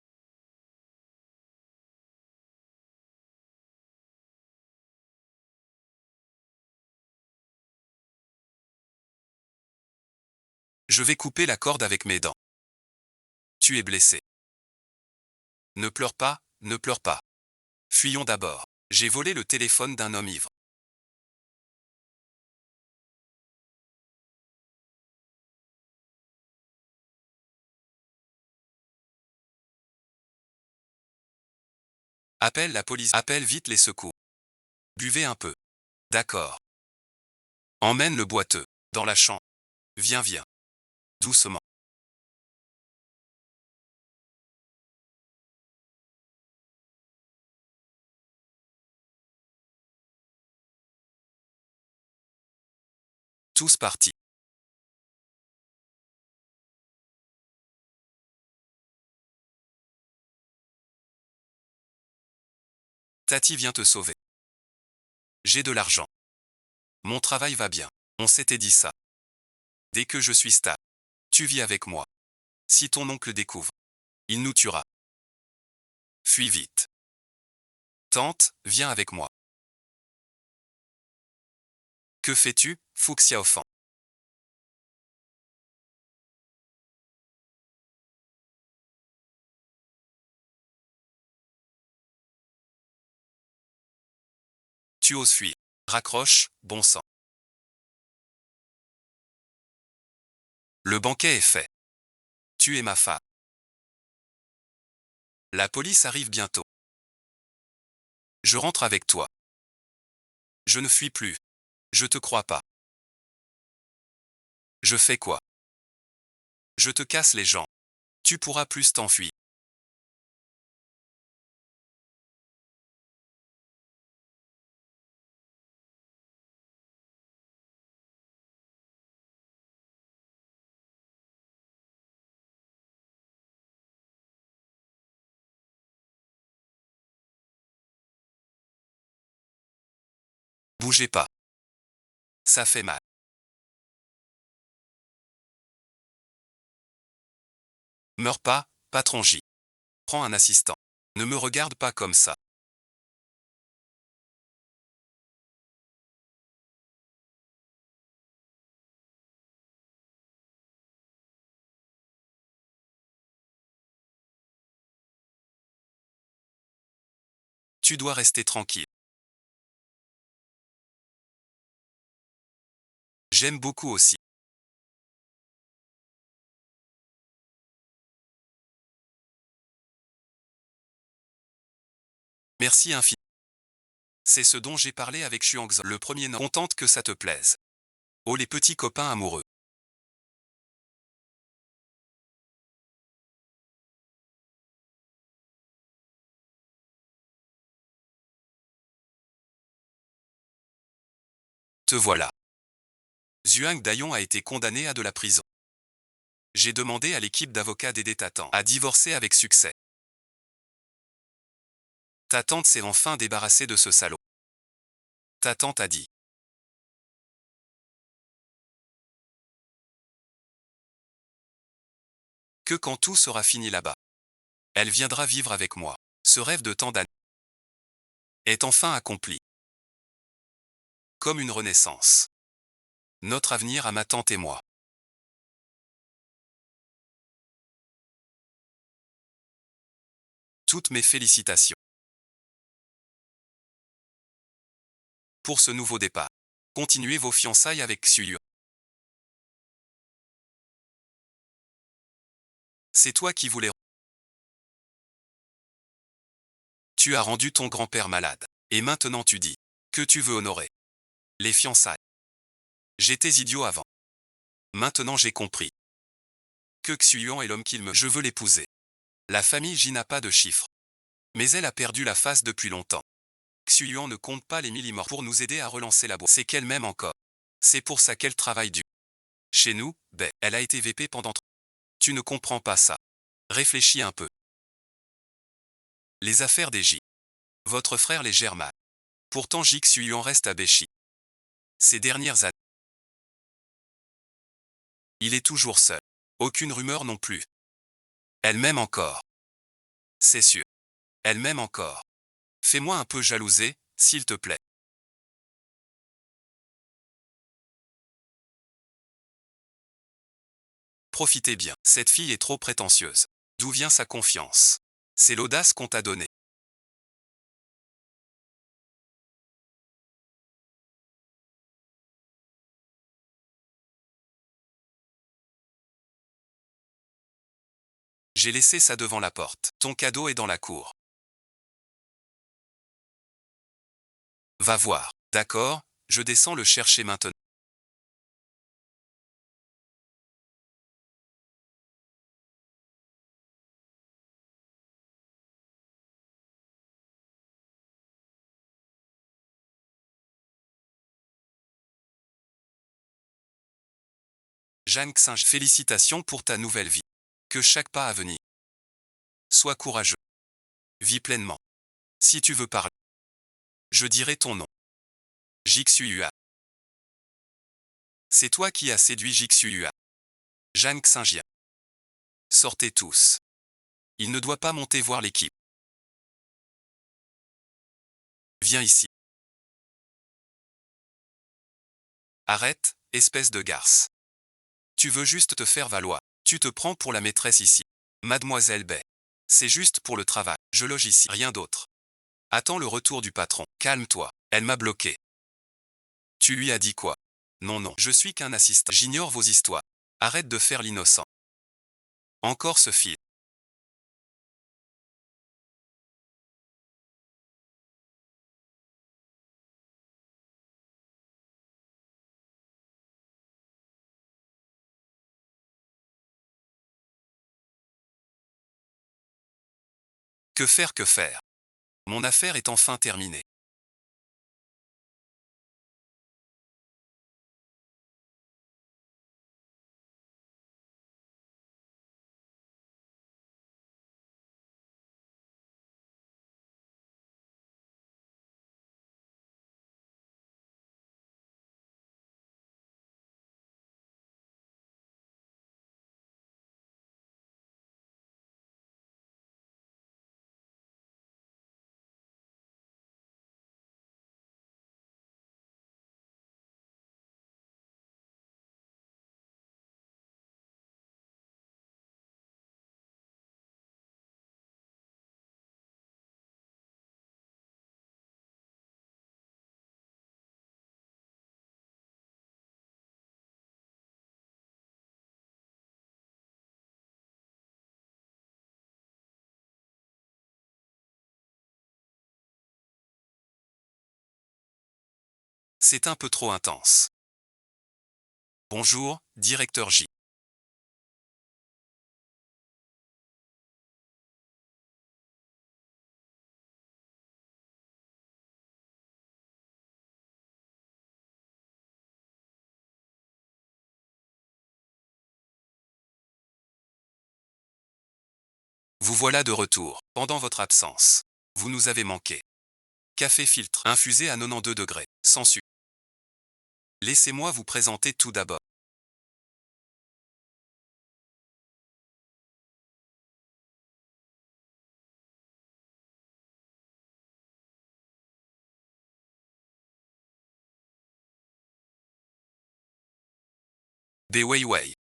[SPEAKER 1] Je vais couper la corde avec mes dents. Tu es blessé. Ne pleure pas, ne pleure pas. Fuyons d'abord. J'ai volé le téléphone d'un homme ivre. Appelle la police. Appelle vite les secours. Buvez un peu. D'accord. Emmène le boiteux. Dans la chambre. Viens, viens. Doucement. tous partis. Tati vient te sauver. J'ai de l'argent. Mon travail va bien. On s'était dit ça. Dès que je suis stable, tu vis avec moi. Si ton oncle découvre, il nous tuera. Fuis vite. Tante, viens avec moi. Que fais-tu, Fuxia offend? Tu oses fuir. Raccroche, bon sang. Le banquet est fait. Tu es ma femme. La police arrive bientôt. Je rentre avec toi. Je ne fuis plus. Je te crois pas. Je fais quoi? Je te casse les jambes. Tu pourras plus t'enfuir. Bougez pas. Ça fait mal. Meurs pas, patron J. Prends un assistant. Ne me regarde pas comme ça. Tu dois rester tranquille. J'aime beaucoup aussi. Merci infiniment. C'est ce dont j'ai parlé avec Xuangzhe. Le premier nom. Contente que ça te plaise. Oh les petits copains amoureux. Te voilà. Zhuang Dayon a été condamné à de la prison. J'ai demandé à l'équipe d'avocats d'aider ta tante à divorcer avec succès. Ta tante s'est enfin débarrassée de ce salaud. Ta tante a dit. Que quand tout sera fini là-bas, elle viendra vivre avec moi. Ce rêve de tant d'années est enfin accompli. Comme une renaissance. Notre avenir à ma tante et moi. Toutes mes félicitations pour ce nouveau départ. Continuez vos fiançailles avec Xu. C'est toi qui voulais. Tu as rendu ton grand-père malade. Et maintenant tu dis que tu veux honorer les fiançailles. J'étais idiot avant. Maintenant j'ai compris que Xuyuan est l'homme qu'il me... Je veux l'épouser. La famille J n'a pas de chiffres. Mais elle a perdu la face depuis longtemps. Xuyuan ne compte pas les millimorts pour nous aider à relancer la boîte. C'est qu'elle m'aime encore. C'est pour ça qu'elle travaille dur. Chez nous, elle a été VP pendant... Tu ne comprends pas ça. Réfléchis un peu. Les affaires des J. Votre frère les gère mal. Pourtant J Xuyuan reste à Béchi. Ces dernières années, il est toujours seul. Aucune rumeur non plus. Elle m'aime encore. C'est sûr. Elle m'aime encore. Fais-moi un peu jalouser, s'il te plaît. Profitez bien. Cette fille est trop prétentieuse. D'où vient sa confiance? C'est l'audace qu'on t'a donnée. J'ai laissé ça devant la porte. Ton cadeau est dans la cour. Va voir. D'accord, je descends le chercher maintenant. Jeanne Xing, félicitations pour ta nouvelle vie. Que chaque pas à venir sois courageux. Vis pleinement. Si tu veux parler, je dirai ton nom. Jixuhua. C'est toi qui as séduit Jixuhua. Jeanne Xinjia. Sortez tous. Il ne doit pas monter voir l'équipe. Viens ici. Arrête, espèce de garce. Tu veux juste te faire valoir. Tu te prends pour la maîtresse ici. Mademoiselle Bay. C'est juste pour le travail. Je loge ici, rien d'autre. Attends le retour du patron. Calme-toi. Elle m'a bloqué. Tu lui as dit quoi? Non, non, je suis qu'un assistant. J'ignore vos histoires. Arrête de faire l'innocent. Encore ce fil. Que faire, que faire? Mon affaire est enfin terminée. C'est un peu trop intense. Bonjour, directeur J. Vous voilà de retour. Pendant votre absence, vous nous avez manqué. Café filtre infusé à 92 degrés, sans sucre. Laissez-moi vous présenter tout d'abord. Bei Weiwei,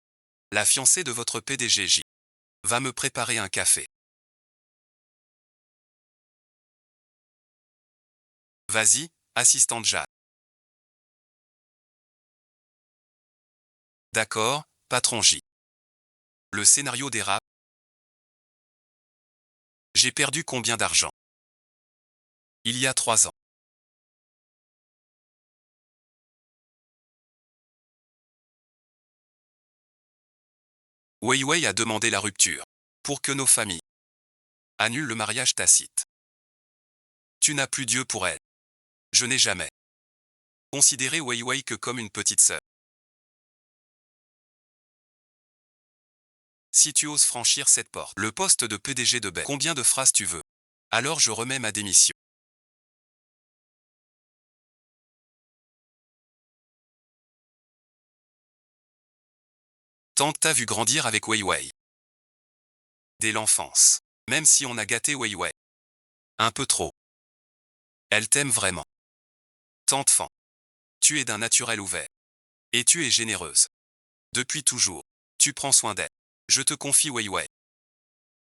[SPEAKER 1] la fiancée de votre PDG J. Va me préparer un café. Vas-y, assistante Jade. D'accord, patron J. Le scénario dérape. J'ai perdu combien d'argent? Il y a 3 ans. Weiwei a demandé la rupture. Pour que nos familles annulent le mariage tacite. Tu n'as plus Dieu pour elle. Je n'ai jamais considéré Weiwei que comme une petite sœur. Si tu oses franchir cette porte, le poste de PDG de Bay, combien de phrases tu veux? Alors je remets ma démission. Tant que t'as vu grandir avec Weiwei. Dès l'enfance. Même si on a gâté Weiwei. Un peu trop. Elle t'aime vraiment. Tante Fan. Tu es d'un naturel ouvert. Et tu es généreuse. Depuis toujours. Tu prends soin d'elle. Je te confie Weiwei.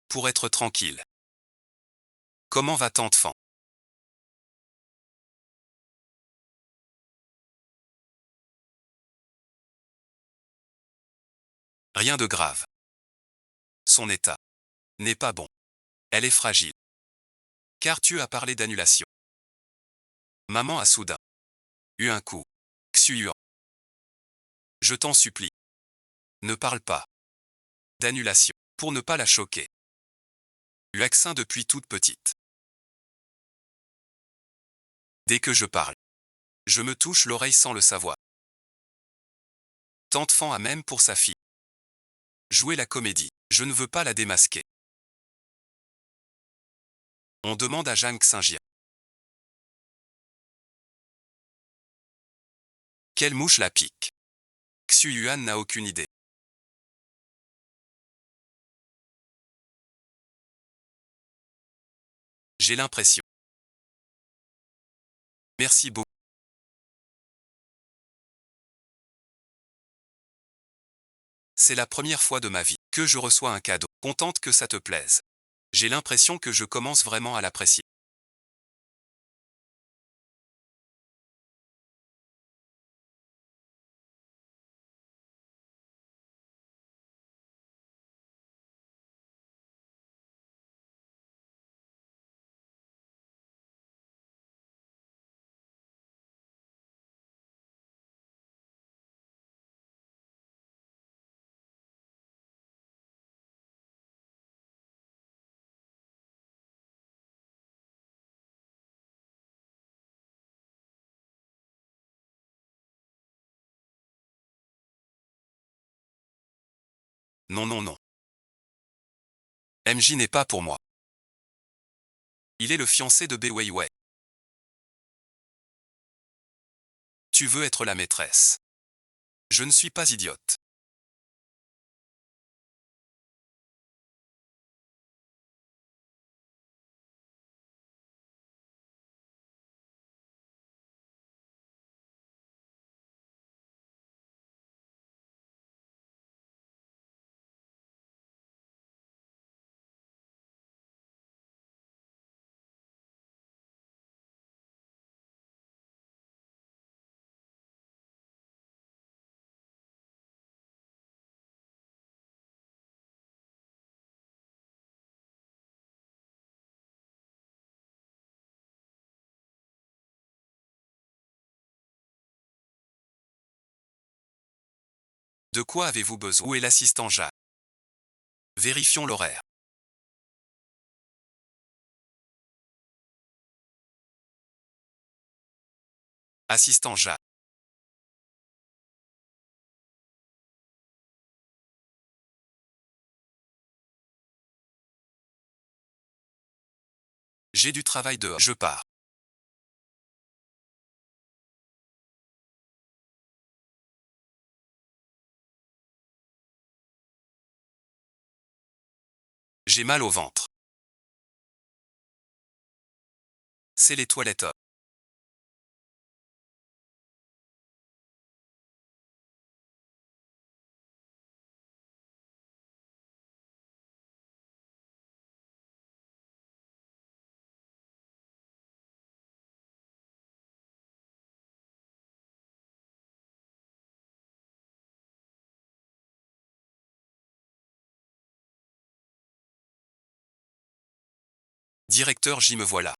[SPEAKER 1] Pour être tranquille. Comment va tante Fan? Rien de grave. Son état n'est pas bon. Elle est fragile. Car tu as parlé d'annulation. Maman a soudain eu un coup. Xuan. Je t'en supplie. Ne parle pas d'annulation. Pour ne pas la choquer. Vaccin depuis toute petite. Dès que je parle, je me touche l'oreille sans le savoir. Tante Fan a même pour sa fille. Jouer la comédie. Je ne veux pas la démasquer. On demande à Jang Xinjia. Quelle mouche la pique? Xu Yuan n'a aucune idée. J'ai l'impression. Merci beaucoup. C'est la première fois de ma vie que je reçois un cadeau. Contente que ça te plaise. J'ai l'impression que je commence vraiment à l'apprécier. Non, non, non. MJ n'est pas pour moi. Il est le fiancé de Bei Weiwei. Tu veux être la maîtresse. Je ne suis pas idiote. De quoi avez-vous besoin? Où est l'assistant Jacques? Vérifions l'horaire. Assistant Jacques. J'ai du travail dehors. Je pars. J'ai mal au ventre. C'est les toilettes. Directeur, j'y me voilà.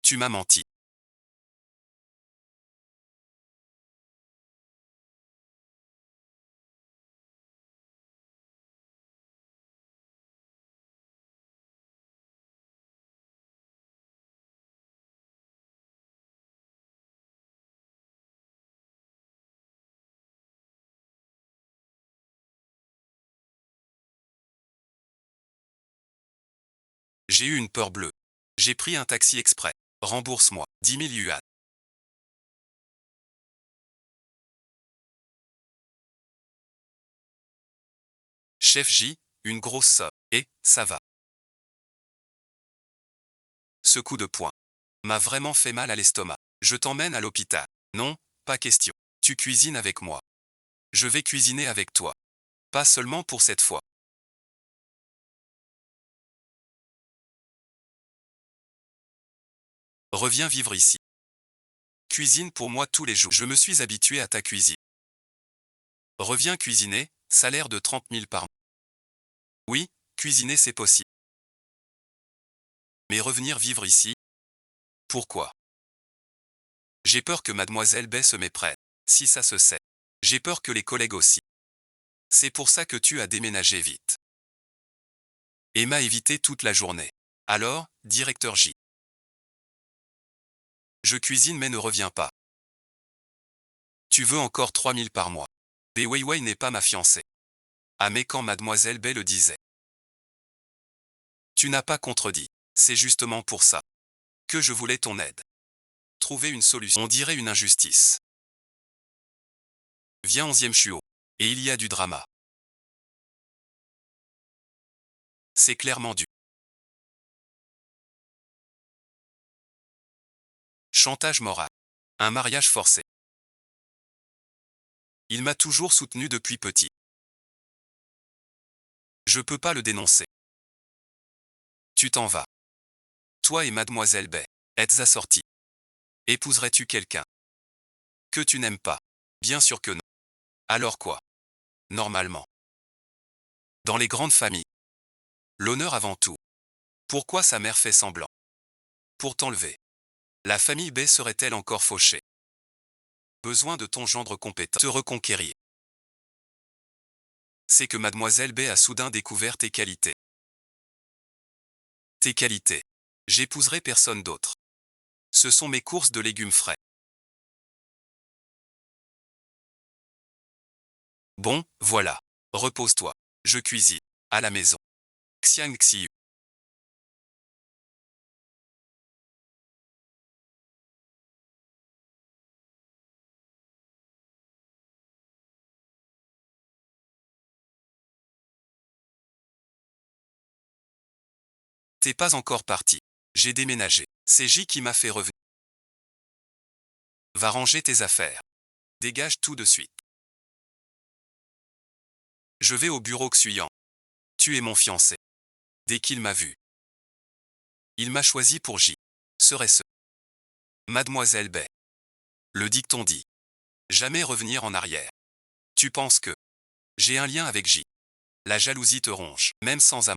[SPEAKER 1] Tu m'as menti. J'ai eu une peur bleue. J'ai pris un taxi exprès. Rembourse-moi. 10 000 yuan. Chef J, une grosse somme. Et, ça va. Ce coup de poing m'a vraiment fait mal à l'estomac. Je t'emmène à l'hôpital. Non, pas question. Tu cuisines avec moi. Je vais cuisiner avec toi. Pas seulement pour cette fois. Reviens vivre ici. Cuisine pour moi tous les jours. Je me suis habitué à ta cuisine. Reviens cuisiner, salaire de 30 000 par mois. Oui, cuisiner c'est possible. Mais revenir vivre ici? Pourquoi? J'ai peur que mademoiselle Bay se méprenne. Si ça se sait. J'ai peur que les collègues aussi. C'est pour ça que tu as déménagé vite. Et m'a évité toute la journée. Alors, directeur J. Je cuisine mais ne reviens pas. Tu veux encore 3000 par mois. B. Wei Wei n'est pas ma fiancée. Ah mais quand mademoiselle B le disait. Tu n'as pas contredit. C'est justement pour ça que je voulais ton aide. Trouver une solution. On dirait une injustice. Viens 11e chuo. Et il y a du drama. C'est clairement du chantage moral. Un mariage forcé. Il m'a toujours soutenu depuis petit. Je peux pas le dénoncer. Tu t'en vas. Toi et mademoiselle B. Êtes assortis. Épouserais-tu quelqu'un que tu n'aimes pas? Bien sûr que non. Alors quoi? Normalement. Dans les grandes familles. L'honneur avant tout. Pourquoi sa mère fait semblant? Pour t'enlever. La famille B serait-elle encore fauchée? Besoin de ton gendre compétent. Te reconquérir. C'est que mademoiselle B a soudain découvert tes qualités. Tes qualités. J'épouserai personne d'autre. Ce sont mes courses de légumes frais. Bon, voilà. Repose-toi. Je cuisine. À la maison. Xiang Xiu. T'es pas encore parti. J'ai déménagé. C'est J qui m'a fait revenir. Va ranger tes affaires. Dégage tout de suite. Je vais au bureau Xuyang. Tu es mon fiancé. Dès qu'il m'a vu. Il m'a choisi pour J. Serait-ce Mademoiselle B. Le dicton dit. Jamais revenir en arrière. Tu penses que j'ai un lien avec J. La jalousie te ronge, même sans amour.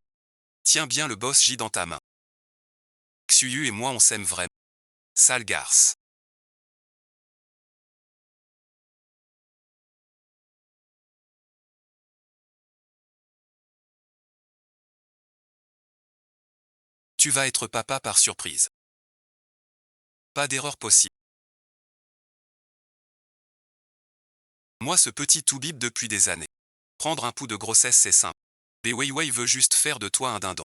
[SPEAKER 1] Tiens bien le boss J dans ta main. Xuyu et moi on s'aime vraiment. Sale garce. Tu vas être papa par surprise. Pas d'erreur possible. Moi ce petit toubib depuis des années. Prendre un pouls de grossesse c'est simple. Mais Wei Wei veut juste faire de toi un dindon.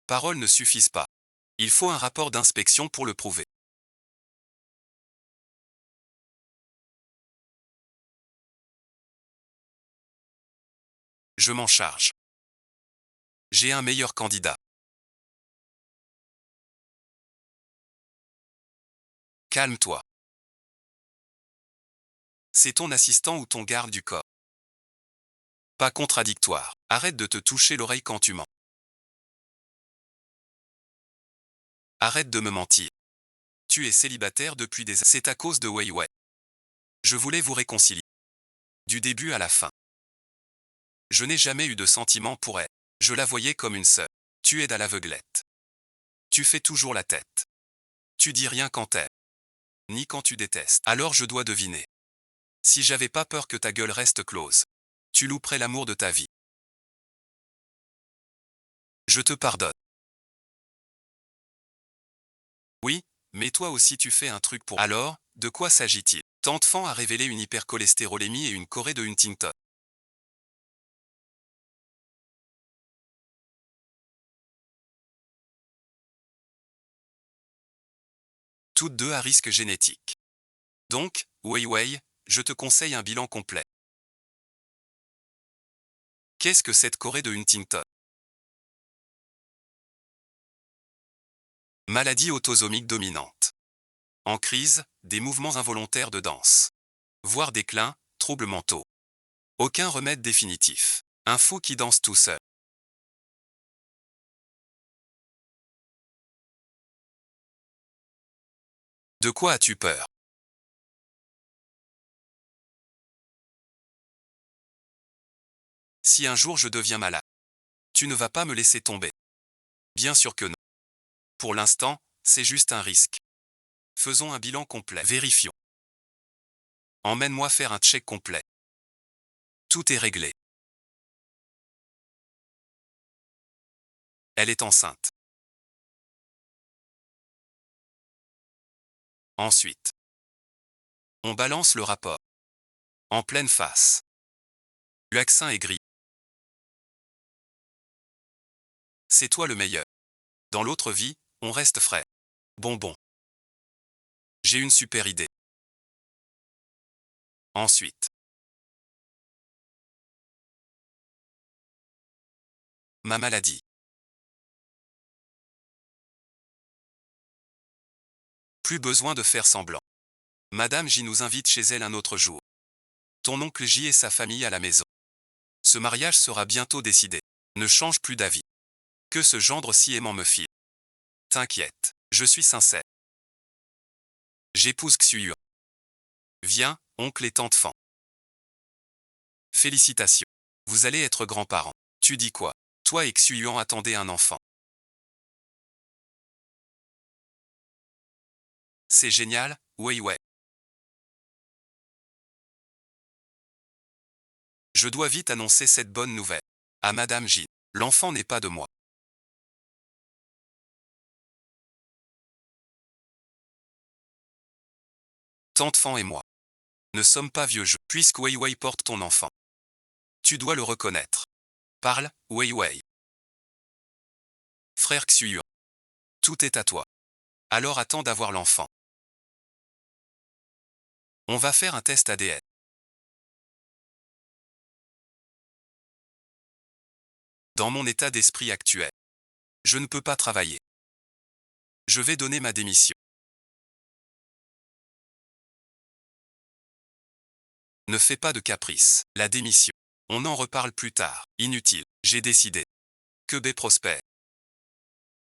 [SPEAKER 1] Paroles ne suffisent pas. Il faut un rapport d'inspection pour le prouver. Je m'en charge. J'ai un meilleur candidat. Calme-toi. C'est ton assistant ou ton garde du corps. Pas contradictoire. Arrête de te toucher l'oreille quand tu mens. Arrête de me mentir. Tu es célibataire depuis des années. C'est à cause de Wei Wei. Je voulais vous réconcilier. Du début à la fin. Je n'ai jamais eu de sentiment pour elle. Je la voyais comme une sœur. Tu aides à l'aveuglette. Tu fais toujours la tête. Tu dis rien quand t'aimes. Ni quand tu détestes. Alors je dois deviner. Si j'avais pas peur que ta gueule reste close. Tu louperais l'amour de ta vie. Je te pardonne. Oui, mais toi aussi tu fais un truc pour... Alors, de quoi s'agit-il? Tante Fan a révélé une hypercholestérolémie et une chorée de Huntington. Toutes deux à risque génétique. Donc, Wei Wei, je te conseille un bilan complet. Qu'est-ce que cette chorée de Huntington? Maladie autosomique dominante. En crise, des mouvements involontaires de danse. Voire déclin, troubles mentaux. Aucun remède définitif. Un fou qui danse tout seul. De quoi as-tu peur? Si un jour je deviens malade, tu ne vas pas me laisser tomber. Bien sûr que non. Pour l'instant, c'est juste un risque. Faisons un bilan complet. Vérifions. Emmène-moi faire un check complet. Tout est réglé. Elle est enceinte. Ensuite, on balance le rapport. En pleine face. L'accent est gris. C'est toi le meilleur. Dans l'autre vie, on reste frais. Bonbon. J'ai une super idée. Ensuite. Ma maladie. Plus besoin de faire semblant. Madame J nous invite chez elle un autre jour. Ton oncle J et sa famille à la maison. Ce mariage sera bientôt décidé. Ne change plus d'avis. Que ce gendre si aimant me file. T'inquiète, je suis sincère. J'épouse Xuyuan. Viens, oncle et tante Fan. Félicitations. Vous allez être grands-parents. Tu dis quoi? Toi et Xuyuan attendez un enfant. C'est génial, ouais ouais. Je dois vite annoncer cette bonne nouvelle. À Madame J. L'enfant n'est pas de moi. Tante Fan et moi. Ne sommes pas vieux jeux, puisque Wei Wei porte ton enfant. Tu dois le reconnaître. Parle, Wei Wei. Frère Xuyuan. Tout est à toi. Alors attends d'avoir l'enfant. On va faire un test ADN. Dans mon état d'esprit actuel, je ne peux pas travailler. Je vais donner ma démission. Ne fais pas de caprice. La démission. On en reparle plus tard. Inutile. J'ai décidé. Que B prospère.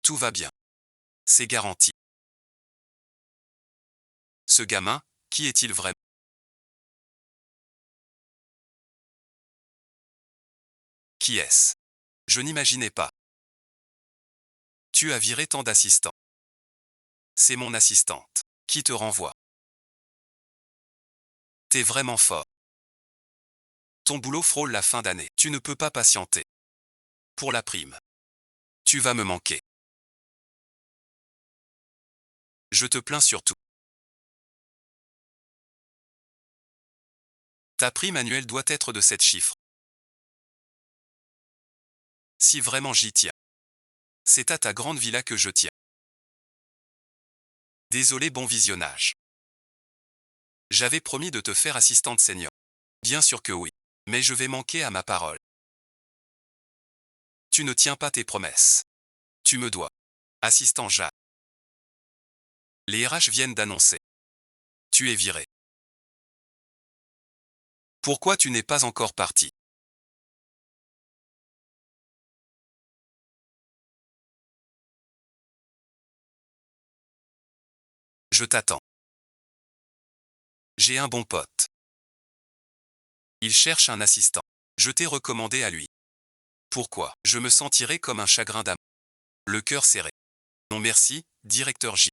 [SPEAKER 1] Tout va bien. C'est garanti. Ce gamin, qui est-il vraiment? Qui est-ce? Je n'imaginais pas. Tu as viré tant d'assistants. C'est mon assistante. Qui te renvoie? T'es vraiment fort. Ton boulot frôle la fin d'année. Tu ne peux pas patienter. Pour la prime. Tu vas me manquer. Je te plains surtout. Ta prime annuelle doit être de 7 chiffres. Si vraiment j'y tiens. C'est à ta grande villa que je tiens. Désolé, bon visionnage. J'avais promis de te faire assistante senior. Bien sûr que oui. Mais je vais manquer à ma parole. Tu ne tiens pas tes promesses. Tu me dois. Assistant Jacques. Les RH viennent d'annoncer. Tu es viré. Pourquoi tu n'es pas encore parti? Je t'attends. J'ai un bon pote. Il cherche un assistant. Je t'ai recommandé à lui. Pourquoi? Je me sentirais comme un chagrin d'amour. Le cœur serré. Non merci, directeur J.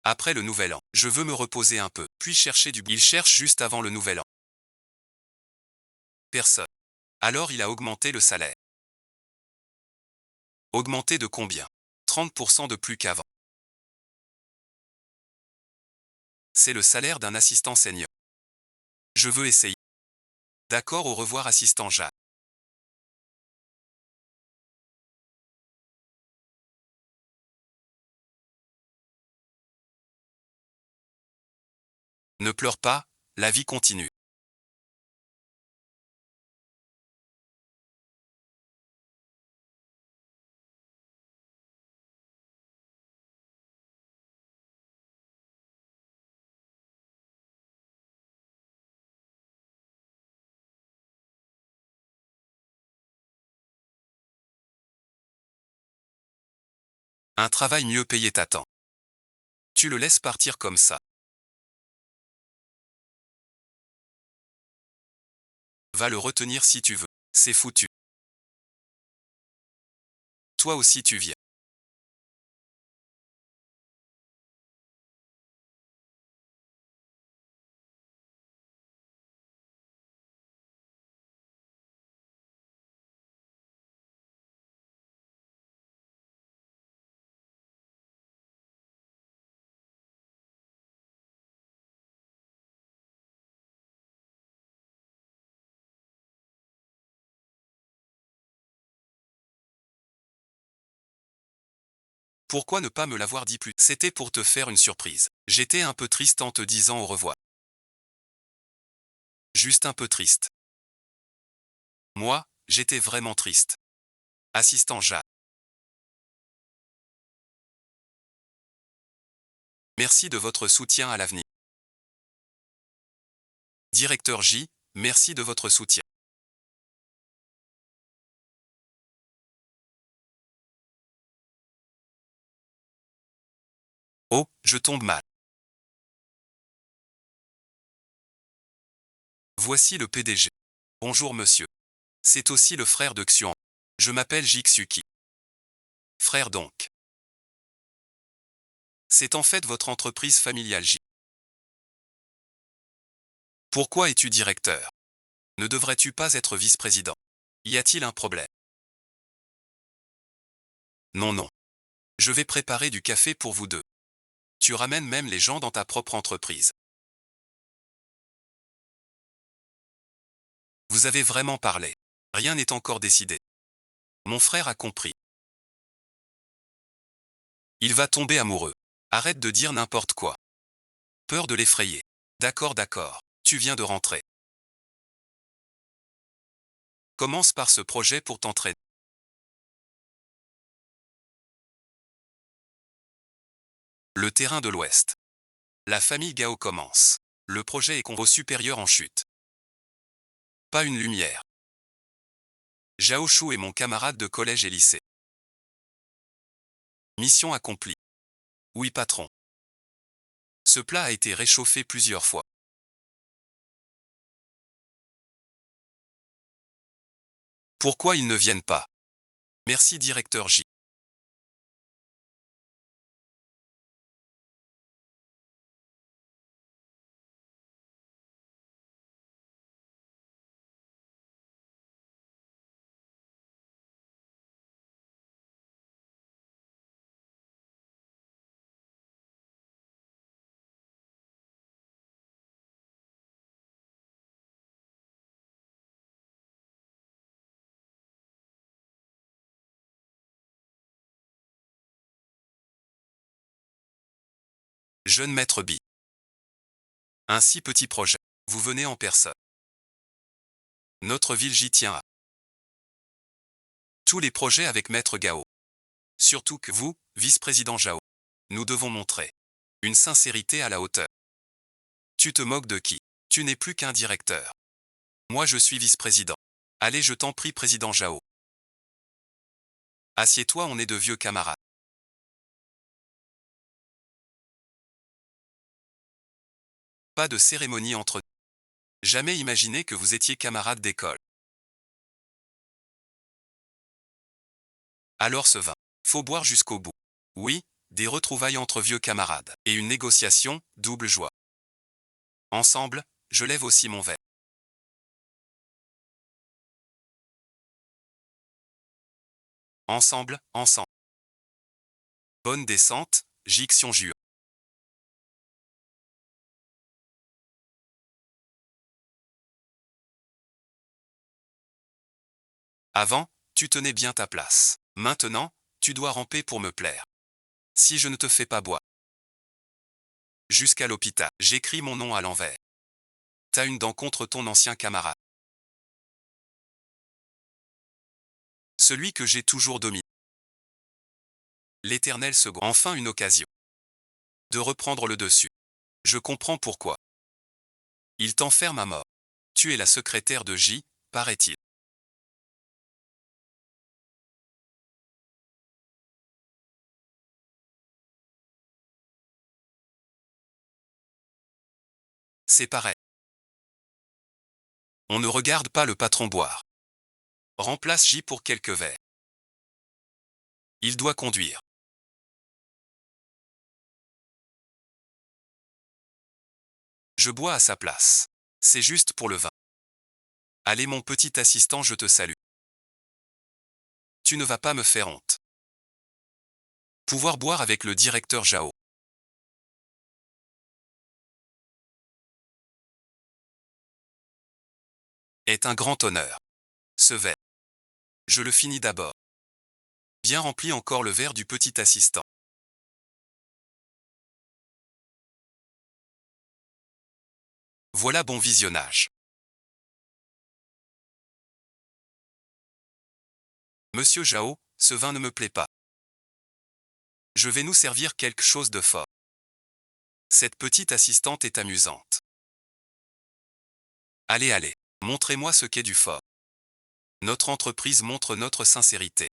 [SPEAKER 1] Après le nouvel an, je veux me reposer un peu, puis chercher du boulot. Il cherche juste avant le nouvel an. Personne. Alors il a augmenté le salaire. Augmenté de combien? 30% de plus qu'avant. C'est le salaire d'un assistant senior. Je veux essayer. D'accord, au revoir assistant Jacques. Ne pleure pas, la vie continue. Un travail mieux payé t'attend. Tu le laisses partir comme ça. Va le retenir si tu veux. C'est foutu. Toi aussi tu viens. Pourquoi ne pas me l'avoir dit plus? C'était pour te faire une surprise. J'étais un peu triste en te disant au revoir. Juste un peu triste. Moi, j'étais vraiment triste. Assistant Jacques. Merci de votre soutien à l'avenir. Directeur J, merci de votre soutien. Oh, je tombe mal. Voici le PDG. Bonjour monsieur. C'est aussi le frère de Xuan. Je m'appelle Jiksuki. Frère donc. C'est en fait votre entreprise familiale J. Pourquoi es-tu directeur? Ne devrais-tu pas être vice-président? Y a-t-il un problème? Non, non. Je vais préparer du café pour vous deux. Tu ramènes même les gens dans ta propre entreprise. Vous avez vraiment parlé. Rien n'est encore décidé. Mon frère a compris. Il va tomber amoureux. Arrête de dire n'importe quoi. Peur de l'effrayer. D'accord, d'accord. Tu viens de rentrer. Commence par ce projet pour t'entraîner. Le terrain de l'Ouest. La famille Gao commence. Le projet est au supérieur en chute. Pas une lumière. Zhao Shu est mon camarade de collège et lycée. Mission accomplie. Oui patron. Ce plat a été réchauffé plusieurs fois. Pourquoi ils ne viennent pas? Merci directeur J. Jeune maître B. Un si petit projet. Vous venez en personne. Notre ville J tient à tous les projets avec maître Gao. Surtout que vous, vice-président Zhao. Nous devons montrer une sincérité à la hauteur. Tu te moques de qui? Tu n'es plus qu'un directeur. Moi je suis vice-président. Allez je t'en prie président Zhao. Assieds-toi, on est de vieux camarades. Pas de cérémonie entre nous. Jamais imaginé que vous étiez camarades d'école. Alors ce vin. Faut boire jusqu'au bout. Oui, des retrouvailles entre vieux camarades. Et une négociation, double joie. Ensemble, je lève aussi mon verre. Ensemble, ensemble. Bonne descente, Jixion Jure. Avant, tu tenais bien ta place. Maintenant, tu dois ramper pour me plaire. Si je ne te fais pas boire. Jusqu'à l'hôpital, j'écris mon nom à l'envers. T'as une dent contre ton ancien camarade. Celui que j'ai toujours dominé. L'éternel second. Enfin une occasion. De reprendre le dessus. Je comprends pourquoi. Il t'enferme à mort. Tu es la secrétaire de J, paraît-il. C'est pareil. On ne regarde pas le patron boire. Remplace J pour quelques verres. Il doit conduire. Je bois à sa place. C'est juste pour le vin. Allez mon petit assistant, je te salue. Tu ne vas pas me faire honte. Pouvoir boire avec le directeur Zhao. Est un grand honneur. Ce verre. Je le finis d'abord. Bien rempli encore le verre du petit assistant. Voilà bon visionnage. Monsieur Jao, ce vin ne me plaît pas. Je vais nous servir quelque chose de fort. Cette petite assistante est amusante. Allez, allez, montrez-moi ce qu'est du fort. Notre entreprise montre notre sincérité.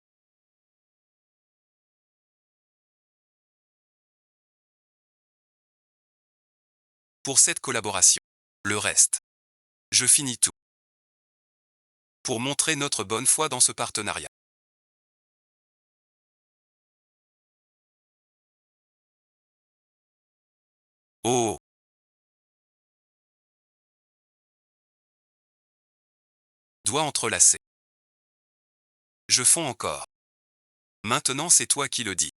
[SPEAKER 1] Pour cette collaboration. Le reste. Je finis tout. Pour montrer notre bonne foi dans ce partenariat. Oh, doigts entrelacés. Je fonds encore. Maintenant c'est toi qui le dis.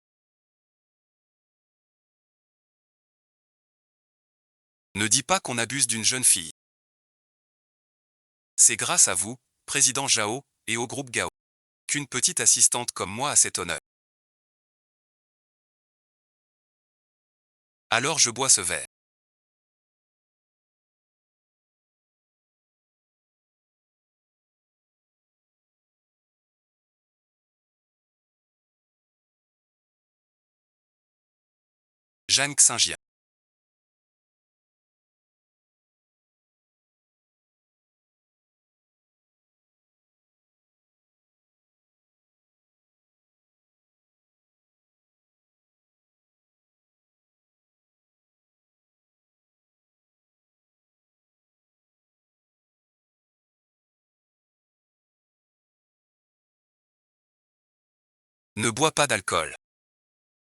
[SPEAKER 1] Ne dis pas qu'on abuse d'une jeune fille. C'est grâce à vous, président Jao, et au groupe Gao, qu'une petite assistante comme moi a cet honneur. Alors je bois ce verre. Jeanne Xingien. Ne bois pas d'alcool.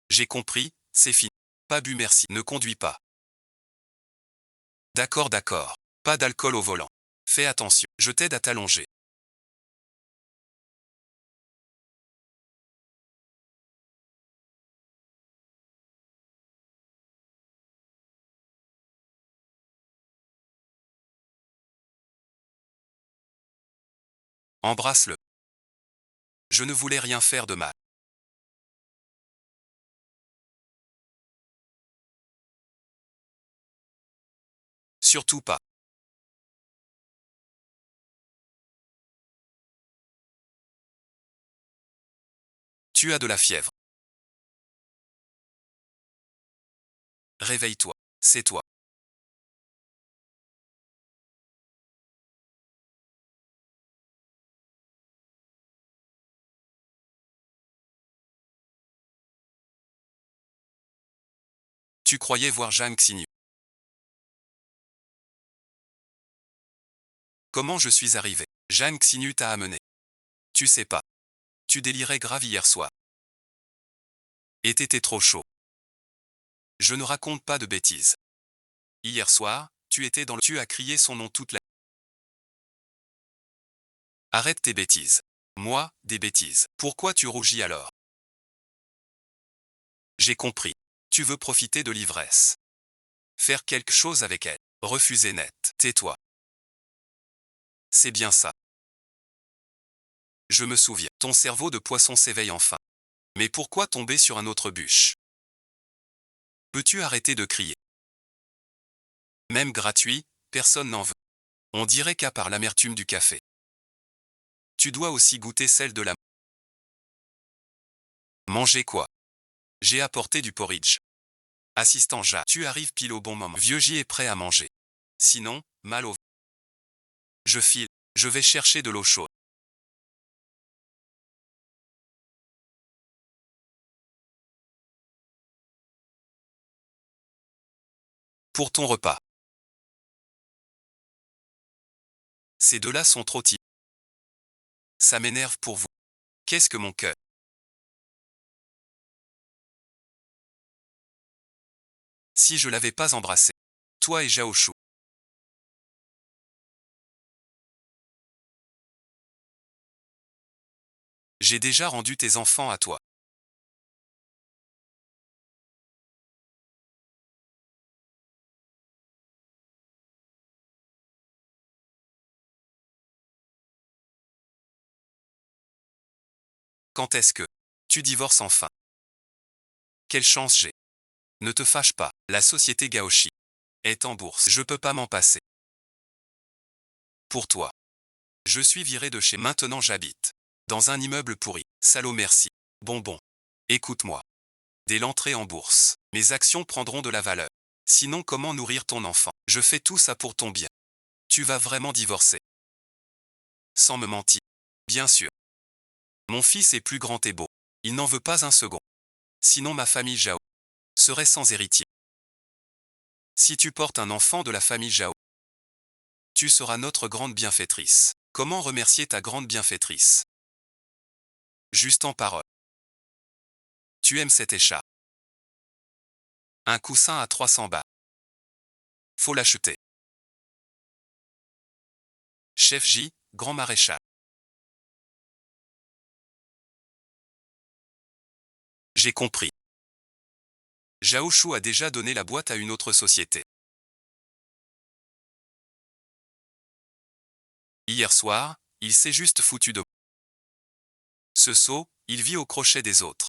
[SPEAKER 1] J'ai compris, c'est fini. Pas bu merci. Ne conduis pas. D'accord, d'accord. Pas d'alcool au volant. Fais attention. Je t'aide à t'allonger. Embrasse-le. Je ne voulais rien faire de mal. Surtout pas. Tu as de la fièvre. Réveille-toi. C'est toi. Tu croyais voir Jeanne Xinu. Comment je suis arrivé? Jeanne Xinu t'a amené. Tu sais pas. Tu délirais grave hier soir. Et t'étais trop chaud. Je ne raconte pas de bêtises. Hier soir, tu étais dans le... Tu as crié son nom toute la... Arrête tes bêtises. Moi, des bêtises. Pourquoi tu rougis alors? J'ai compris. Tu veux profiter de l'ivresse. Faire quelque chose avec elle. Refuser net. Tais-toi. C'est bien ça. Je me souviens. Ton cerveau de poisson s'éveille enfin. Mais pourquoi tomber sur un autre bûche? Peux-tu arrêter de crier? Même gratuit, personne n'en veut. On dirait qu'à part l'amertume du café. Tu dois aussi goûter celle de la... Manger quoi? J'ai apporté du porridge. Assistant Ja, tu arrives pile au bon moment. Vieux J est prêt à manger. Sinon, mal au... Je file. Je vais chercher de l'eau chaude. Pour ton repas. Ces deux-là sont trop timides. Ça m'énerve pour vous. Qu'est-ce que mon cœur? Si je l'avais pas embrassé. Toi et Jao Chou. J'ai déjà rendu tes enfants à toi. Quand est-ce que tu divorces enfin? Quelle chance j'ai. Ne te fâche pas. La société Gaoshi est en bourse. Je peux pas m'en passer. Pour toi. Je suis viré de chez maintenant j'habite. Dans un immeuble pourri. Salaud merci. Bonbon. Écoute-moi. Dès l'entrée en bourse, mes actions prendront de la valeur. Sinon comment nourrir ton enfant? Je fais tout ça pour ton bien. Tu vas vraiment divorcer. Sans me mentir. Bien sûr. Mon fils est plus grand et beau. Il n'en veut pas un second. Sinon ma famille Jao serait sans héritier. Si tu portes un enfant de la famille Jao, tu seras notre grande bienfaitrice. Comment remercier ta grande bienfaitrice? Juste en parole. Tu aimes cette écharpe. Un coussin à 300 bahts. Faut l'acheter. Chef J, grand maréchal. J'ai compris. Zhao Shu a déjà donné la boîte à une autre société. Hier soir, il s'est juste foutu de... Ce sot, il vit au crochet des autres.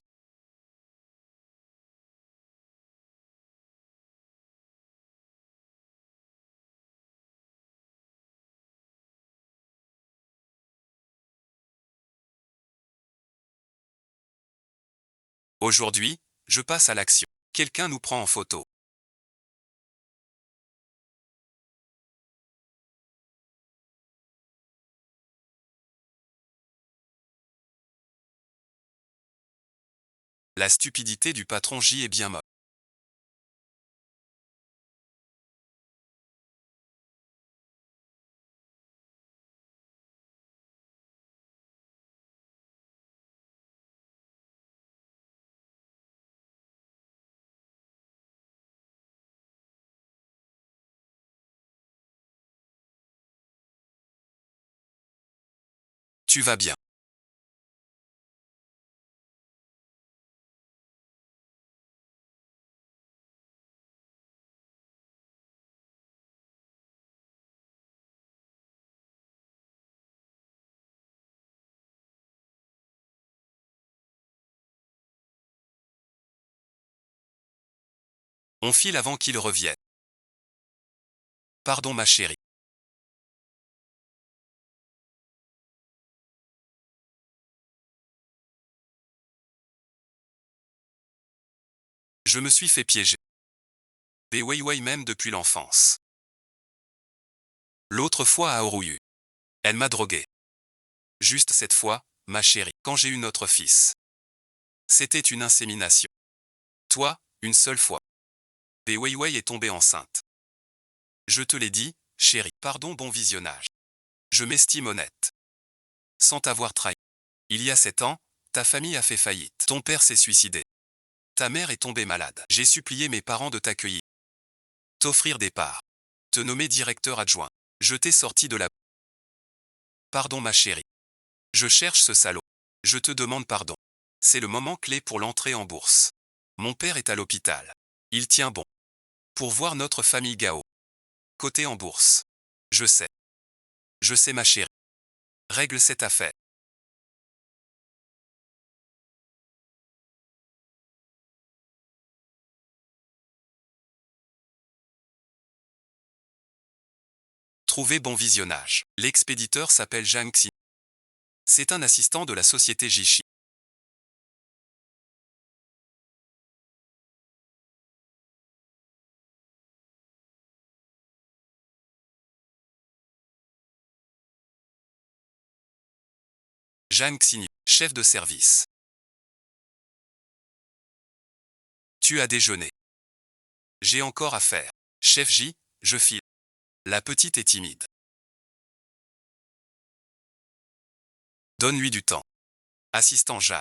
[SPEAKER 1] Aujourd'hui, je passe à l'action. Quelqu'un nous prend en photo. La stupidité du patron J est bien molle. Tu vas bien. On file avant qu'il revienne. Pardon ma chérie. Je me suis fait piéger. Des Weiwei même depuis l'enfance. L'autre fois à Orouyu. Elle m'a drogué. Juste cette fois, ma chérie, quand j'ai eu notre fils. C'était une insémination. Toi, une seule fois. Des Weiwei est tombée enceinte. Je te l'ai dit, chérie. Pardon bon visionnage. Je m'estime honnête. Sans t'avoir trahi. Il y a 7 ans, ta famille a fait faillite. Ton père s'est suicidé. Ta mère est tombée malade. J'ai supplié mes parents de t'accueillir. T'offrir des parts. Te nommer directeur adjoint. Je t'ai sorti de la... Pardon ma chérie. Je cherche ce salaud. Je te demande pardon. C'est le moment clé pour l'entrée en bourse. Mon père est à l'hôpital. Il tient bon. Pour voir notre famille Gao. Côté en bourse. Je sais. Je sais ma chérie. Règle cette affaire. Trouvez bon visionnage. L'expéditeur s'appelle Zhang Xi. C'est un assistant de la société Jishi. Zhang Xi, chef de service. Tu as déjeuné. J'ai encore à faire. Chef J, je file. La petite est timide. Donne-lui du temps. Assistant J.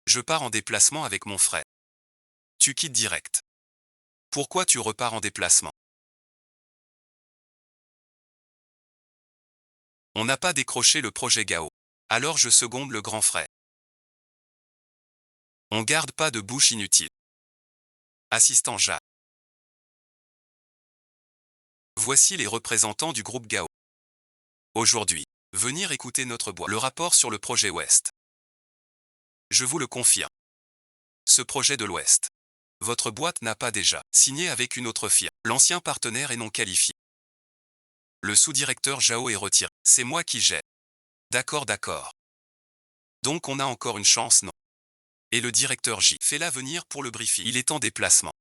[SPEAKER 1] Je pars en déplacement avec mon frère. Tu quittes direct. Pourquoi tu repars en déplacement? On n'a pas décroché le projet Gao. Alors je seconde le grand frère. On garde pas de bouche inutile. Assistant J. Voici les représentants du groupe Gao. Aujourd'hui, venir écouter notre bois. Le rapport sur le projet Ouest. Je vous le confirme. Ce projet de l'Ouest Votre boîte n'a pas déjà signé avec une autre firme. L'ancien partenaire est non qualifié. Le sous-directeur Jao est retiré. C'est moi qui gère. D'accord, d'accord. Donc on a encore une chance, non? Et le directeur J. Fais-la venir pour le briefing. Il est en déplacement.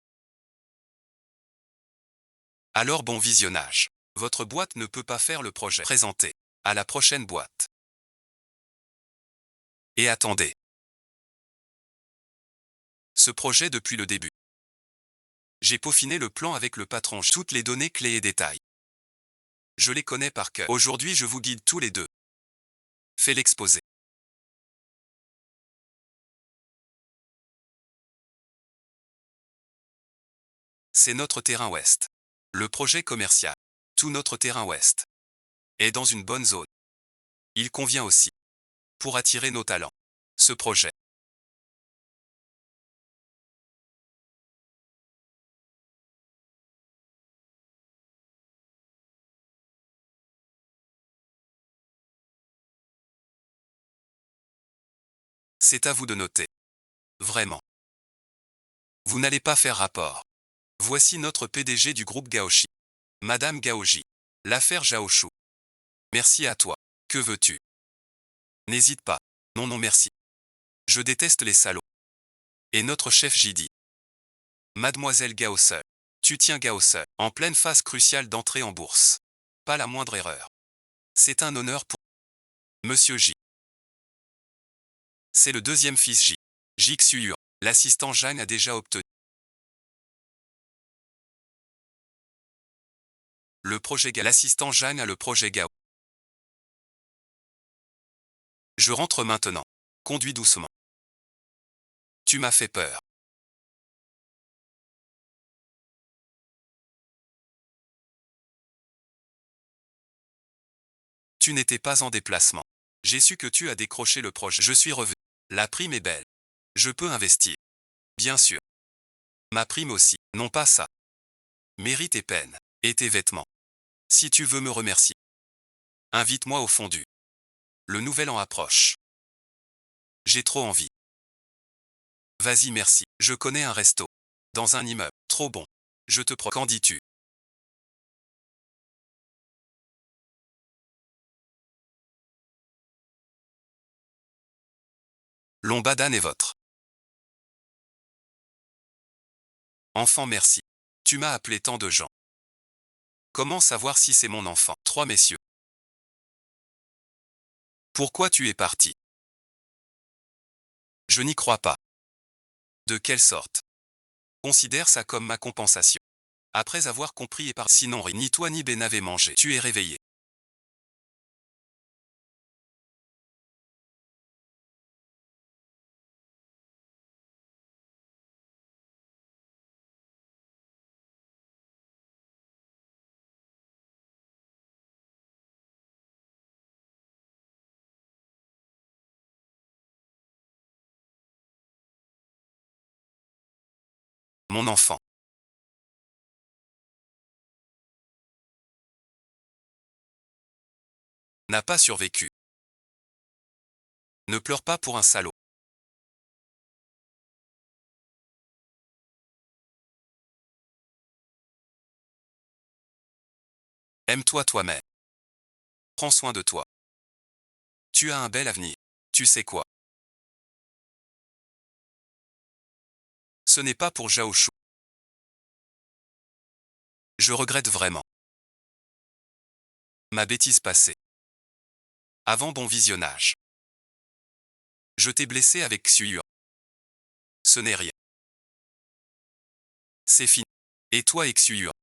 [SPEAKER 1] Alors bon visionnage. Votre boîte ne peut pas faire le projet. Présenté. À la prochaine boîte. Et attendez. Ce projet depuis le début. J'ai peaufiné le plan avec le patron. Toutes les données clés et détails. Je les connais par cœur. Aujourd'hui je vous guide tous les deux. Fais l'exposé. C'est notre terrain ouest. Le projet commercial. Tout notre terrain ouest. Est dans une bonne zone. Il convient aussi. Pour attirer nos talents. Ce projet. C'est à vous de noter. Vraiment. Vous n'allez pas faire rapport. Voici notre PDG du groupe Gaoshi. Madame Gaoji. L'affaire Jaoshu. Merci à toi. Que veux-tu? N'hésite pas. Non, non, merci. Je déteste les salauds. Et notre chef JD. Mademoiselle Gaosse. Tu tiens Gaosse, en pleine phase cruciale d'entrée en bourse. Pas la moindre erreur. C'est un honneur pour Monsieur J. C'est le deuxième fils J. Jixuan. L'assistant Jeanne a déjà obtenu. Le projet Gao. L'assistant Jeanne a le projet Gao. Je rentre maintenant. Conduis doucement. Tu m'as fait peur. Tu n'étais pas en déplacement. J'ai su que tu as décroché le projet. Je suis revenu. La prime est belle. Je peux investir. Bien sûr. Ma prime aussi. Non pas ça. Mérite tes peines. Et tes vêtements. Si tu veux me remercier. Invite-moi au fondu. Le nouvel an approche. J'ai trop envie. Vas-y merci. Je connais un resto. Dans un immeuble. Trop bon. Je te prends. Qu'en dis-tu? L'Ombadan est votre. Enfant merci. Tu m'as appelé tant de gens. Comment savoir si c'est mon enfant? Trois messieurs. Pourquoi tu es parti? Je n'y crois pas. De quelle sorte? Considère ça comme ma compensation. Après avoir compris et par sinon ni toi ni Ben n'avez mangé. Tu es réveillé. Mon enfant. N'a pas survécu. Ne pleure pas pour un salaud. Aime-toi toi-même. Prends soin de toi. Tu as un bel avenir. Tu sais quoi? Ce n'est pas pour Jaoshu. Je regrette vraiment. Ma bêtise passée. Avant bon visionnage. Je t'ai blessé avec Xuyuan. Ce n'est rien. C'est fini. Et toi et Xuyuan.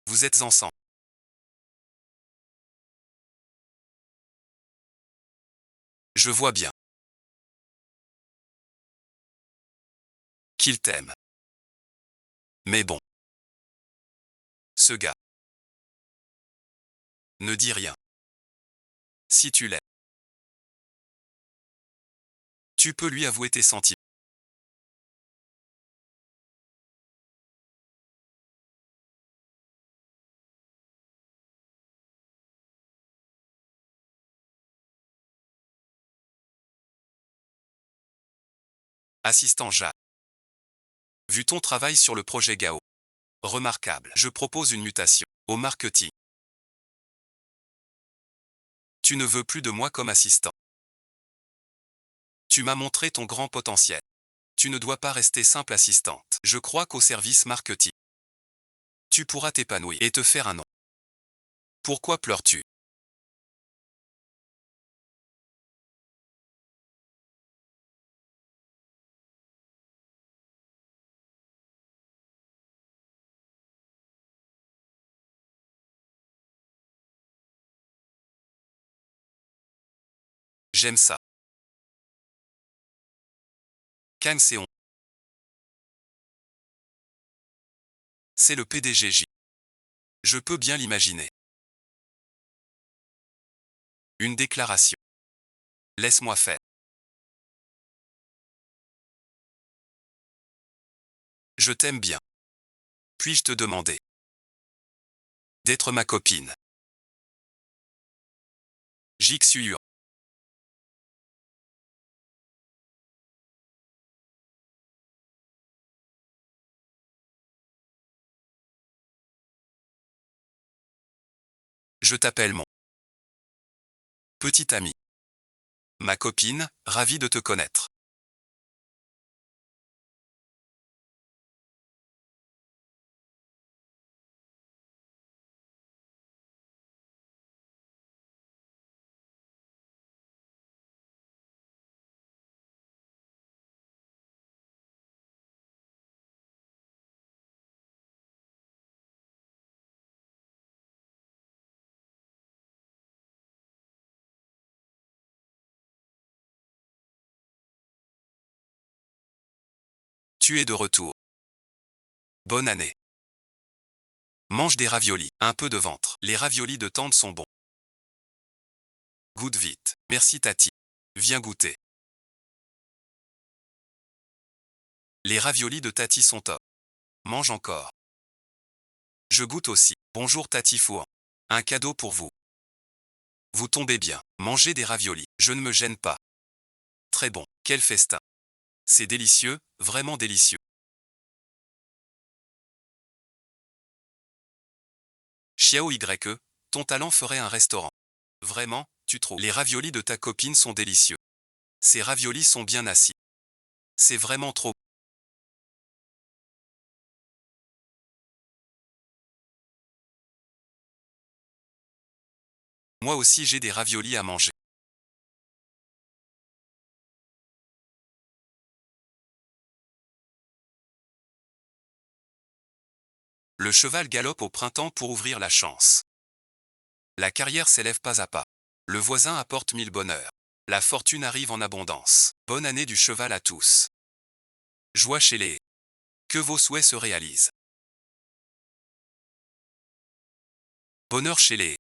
[SPEAKER 1] Vous êtes ensemble. Je vois bien. Qu'il t'aime. Mais bon. Ce gars. Ne dis rien. Si tu l'aimes. Tu peux lui avouer tes sentiments. Assistant Jacques. Vu ton travail sur le projet Gao. Remarquable. Je propose une mutation. Au marketing. Tu ne veux plus de moi comme assistant. Tu m'as montré ton grand potentiel. Tu ne dois pas rester simple assistante. Je crois qu'au service marketing, tu pourras t'épanouir et te faire un nom. Pourquoi pleures-tu? J'aime ça. Kang Seon. C'est le PDG. Je peux bien l'imaginer. Une déclaration. Laisse-moi faire. Je t'aime bien. Puis-je te demander d'être ma copine? Jixuan. Je t'appelle mon petit ami. Ma copine, ravie de te connaître. Tu es de retour. Bonne année. Mange des raviolis, un peu de ventre. Les raviolis de tante sont bons. Goûte vite. Merci Tati. Viens goûter. Les raviolis de Tati sont top. Mange encore. Je goûte aussi. Bonjour Tati Fouan. Un cadeau pour vous. Vous tombez bien. Mangez des raviolis. Je ne me gêne pas. Très bon. Quel festin. C'est délicieux, vraiment délicieux. Xiao YE, ton talent ferait un restaurant. Vraiment, tu trouves. Les raviolis de ta copine sont délicieux. Ces raviolis sont bien assis. C'est vraiment trop. Moi aussi j'ai des raviolis à manger. Le cheval galope au printemps pour ouvrir la chance. La carrière s'élève pas à pas. Le voisin apporte 1000 bonheurs. La fortune arrive en abondance. Bonne année du cheval à tous. Joie chez les. Que vos souhaits se réalisent. Bonheur chez les.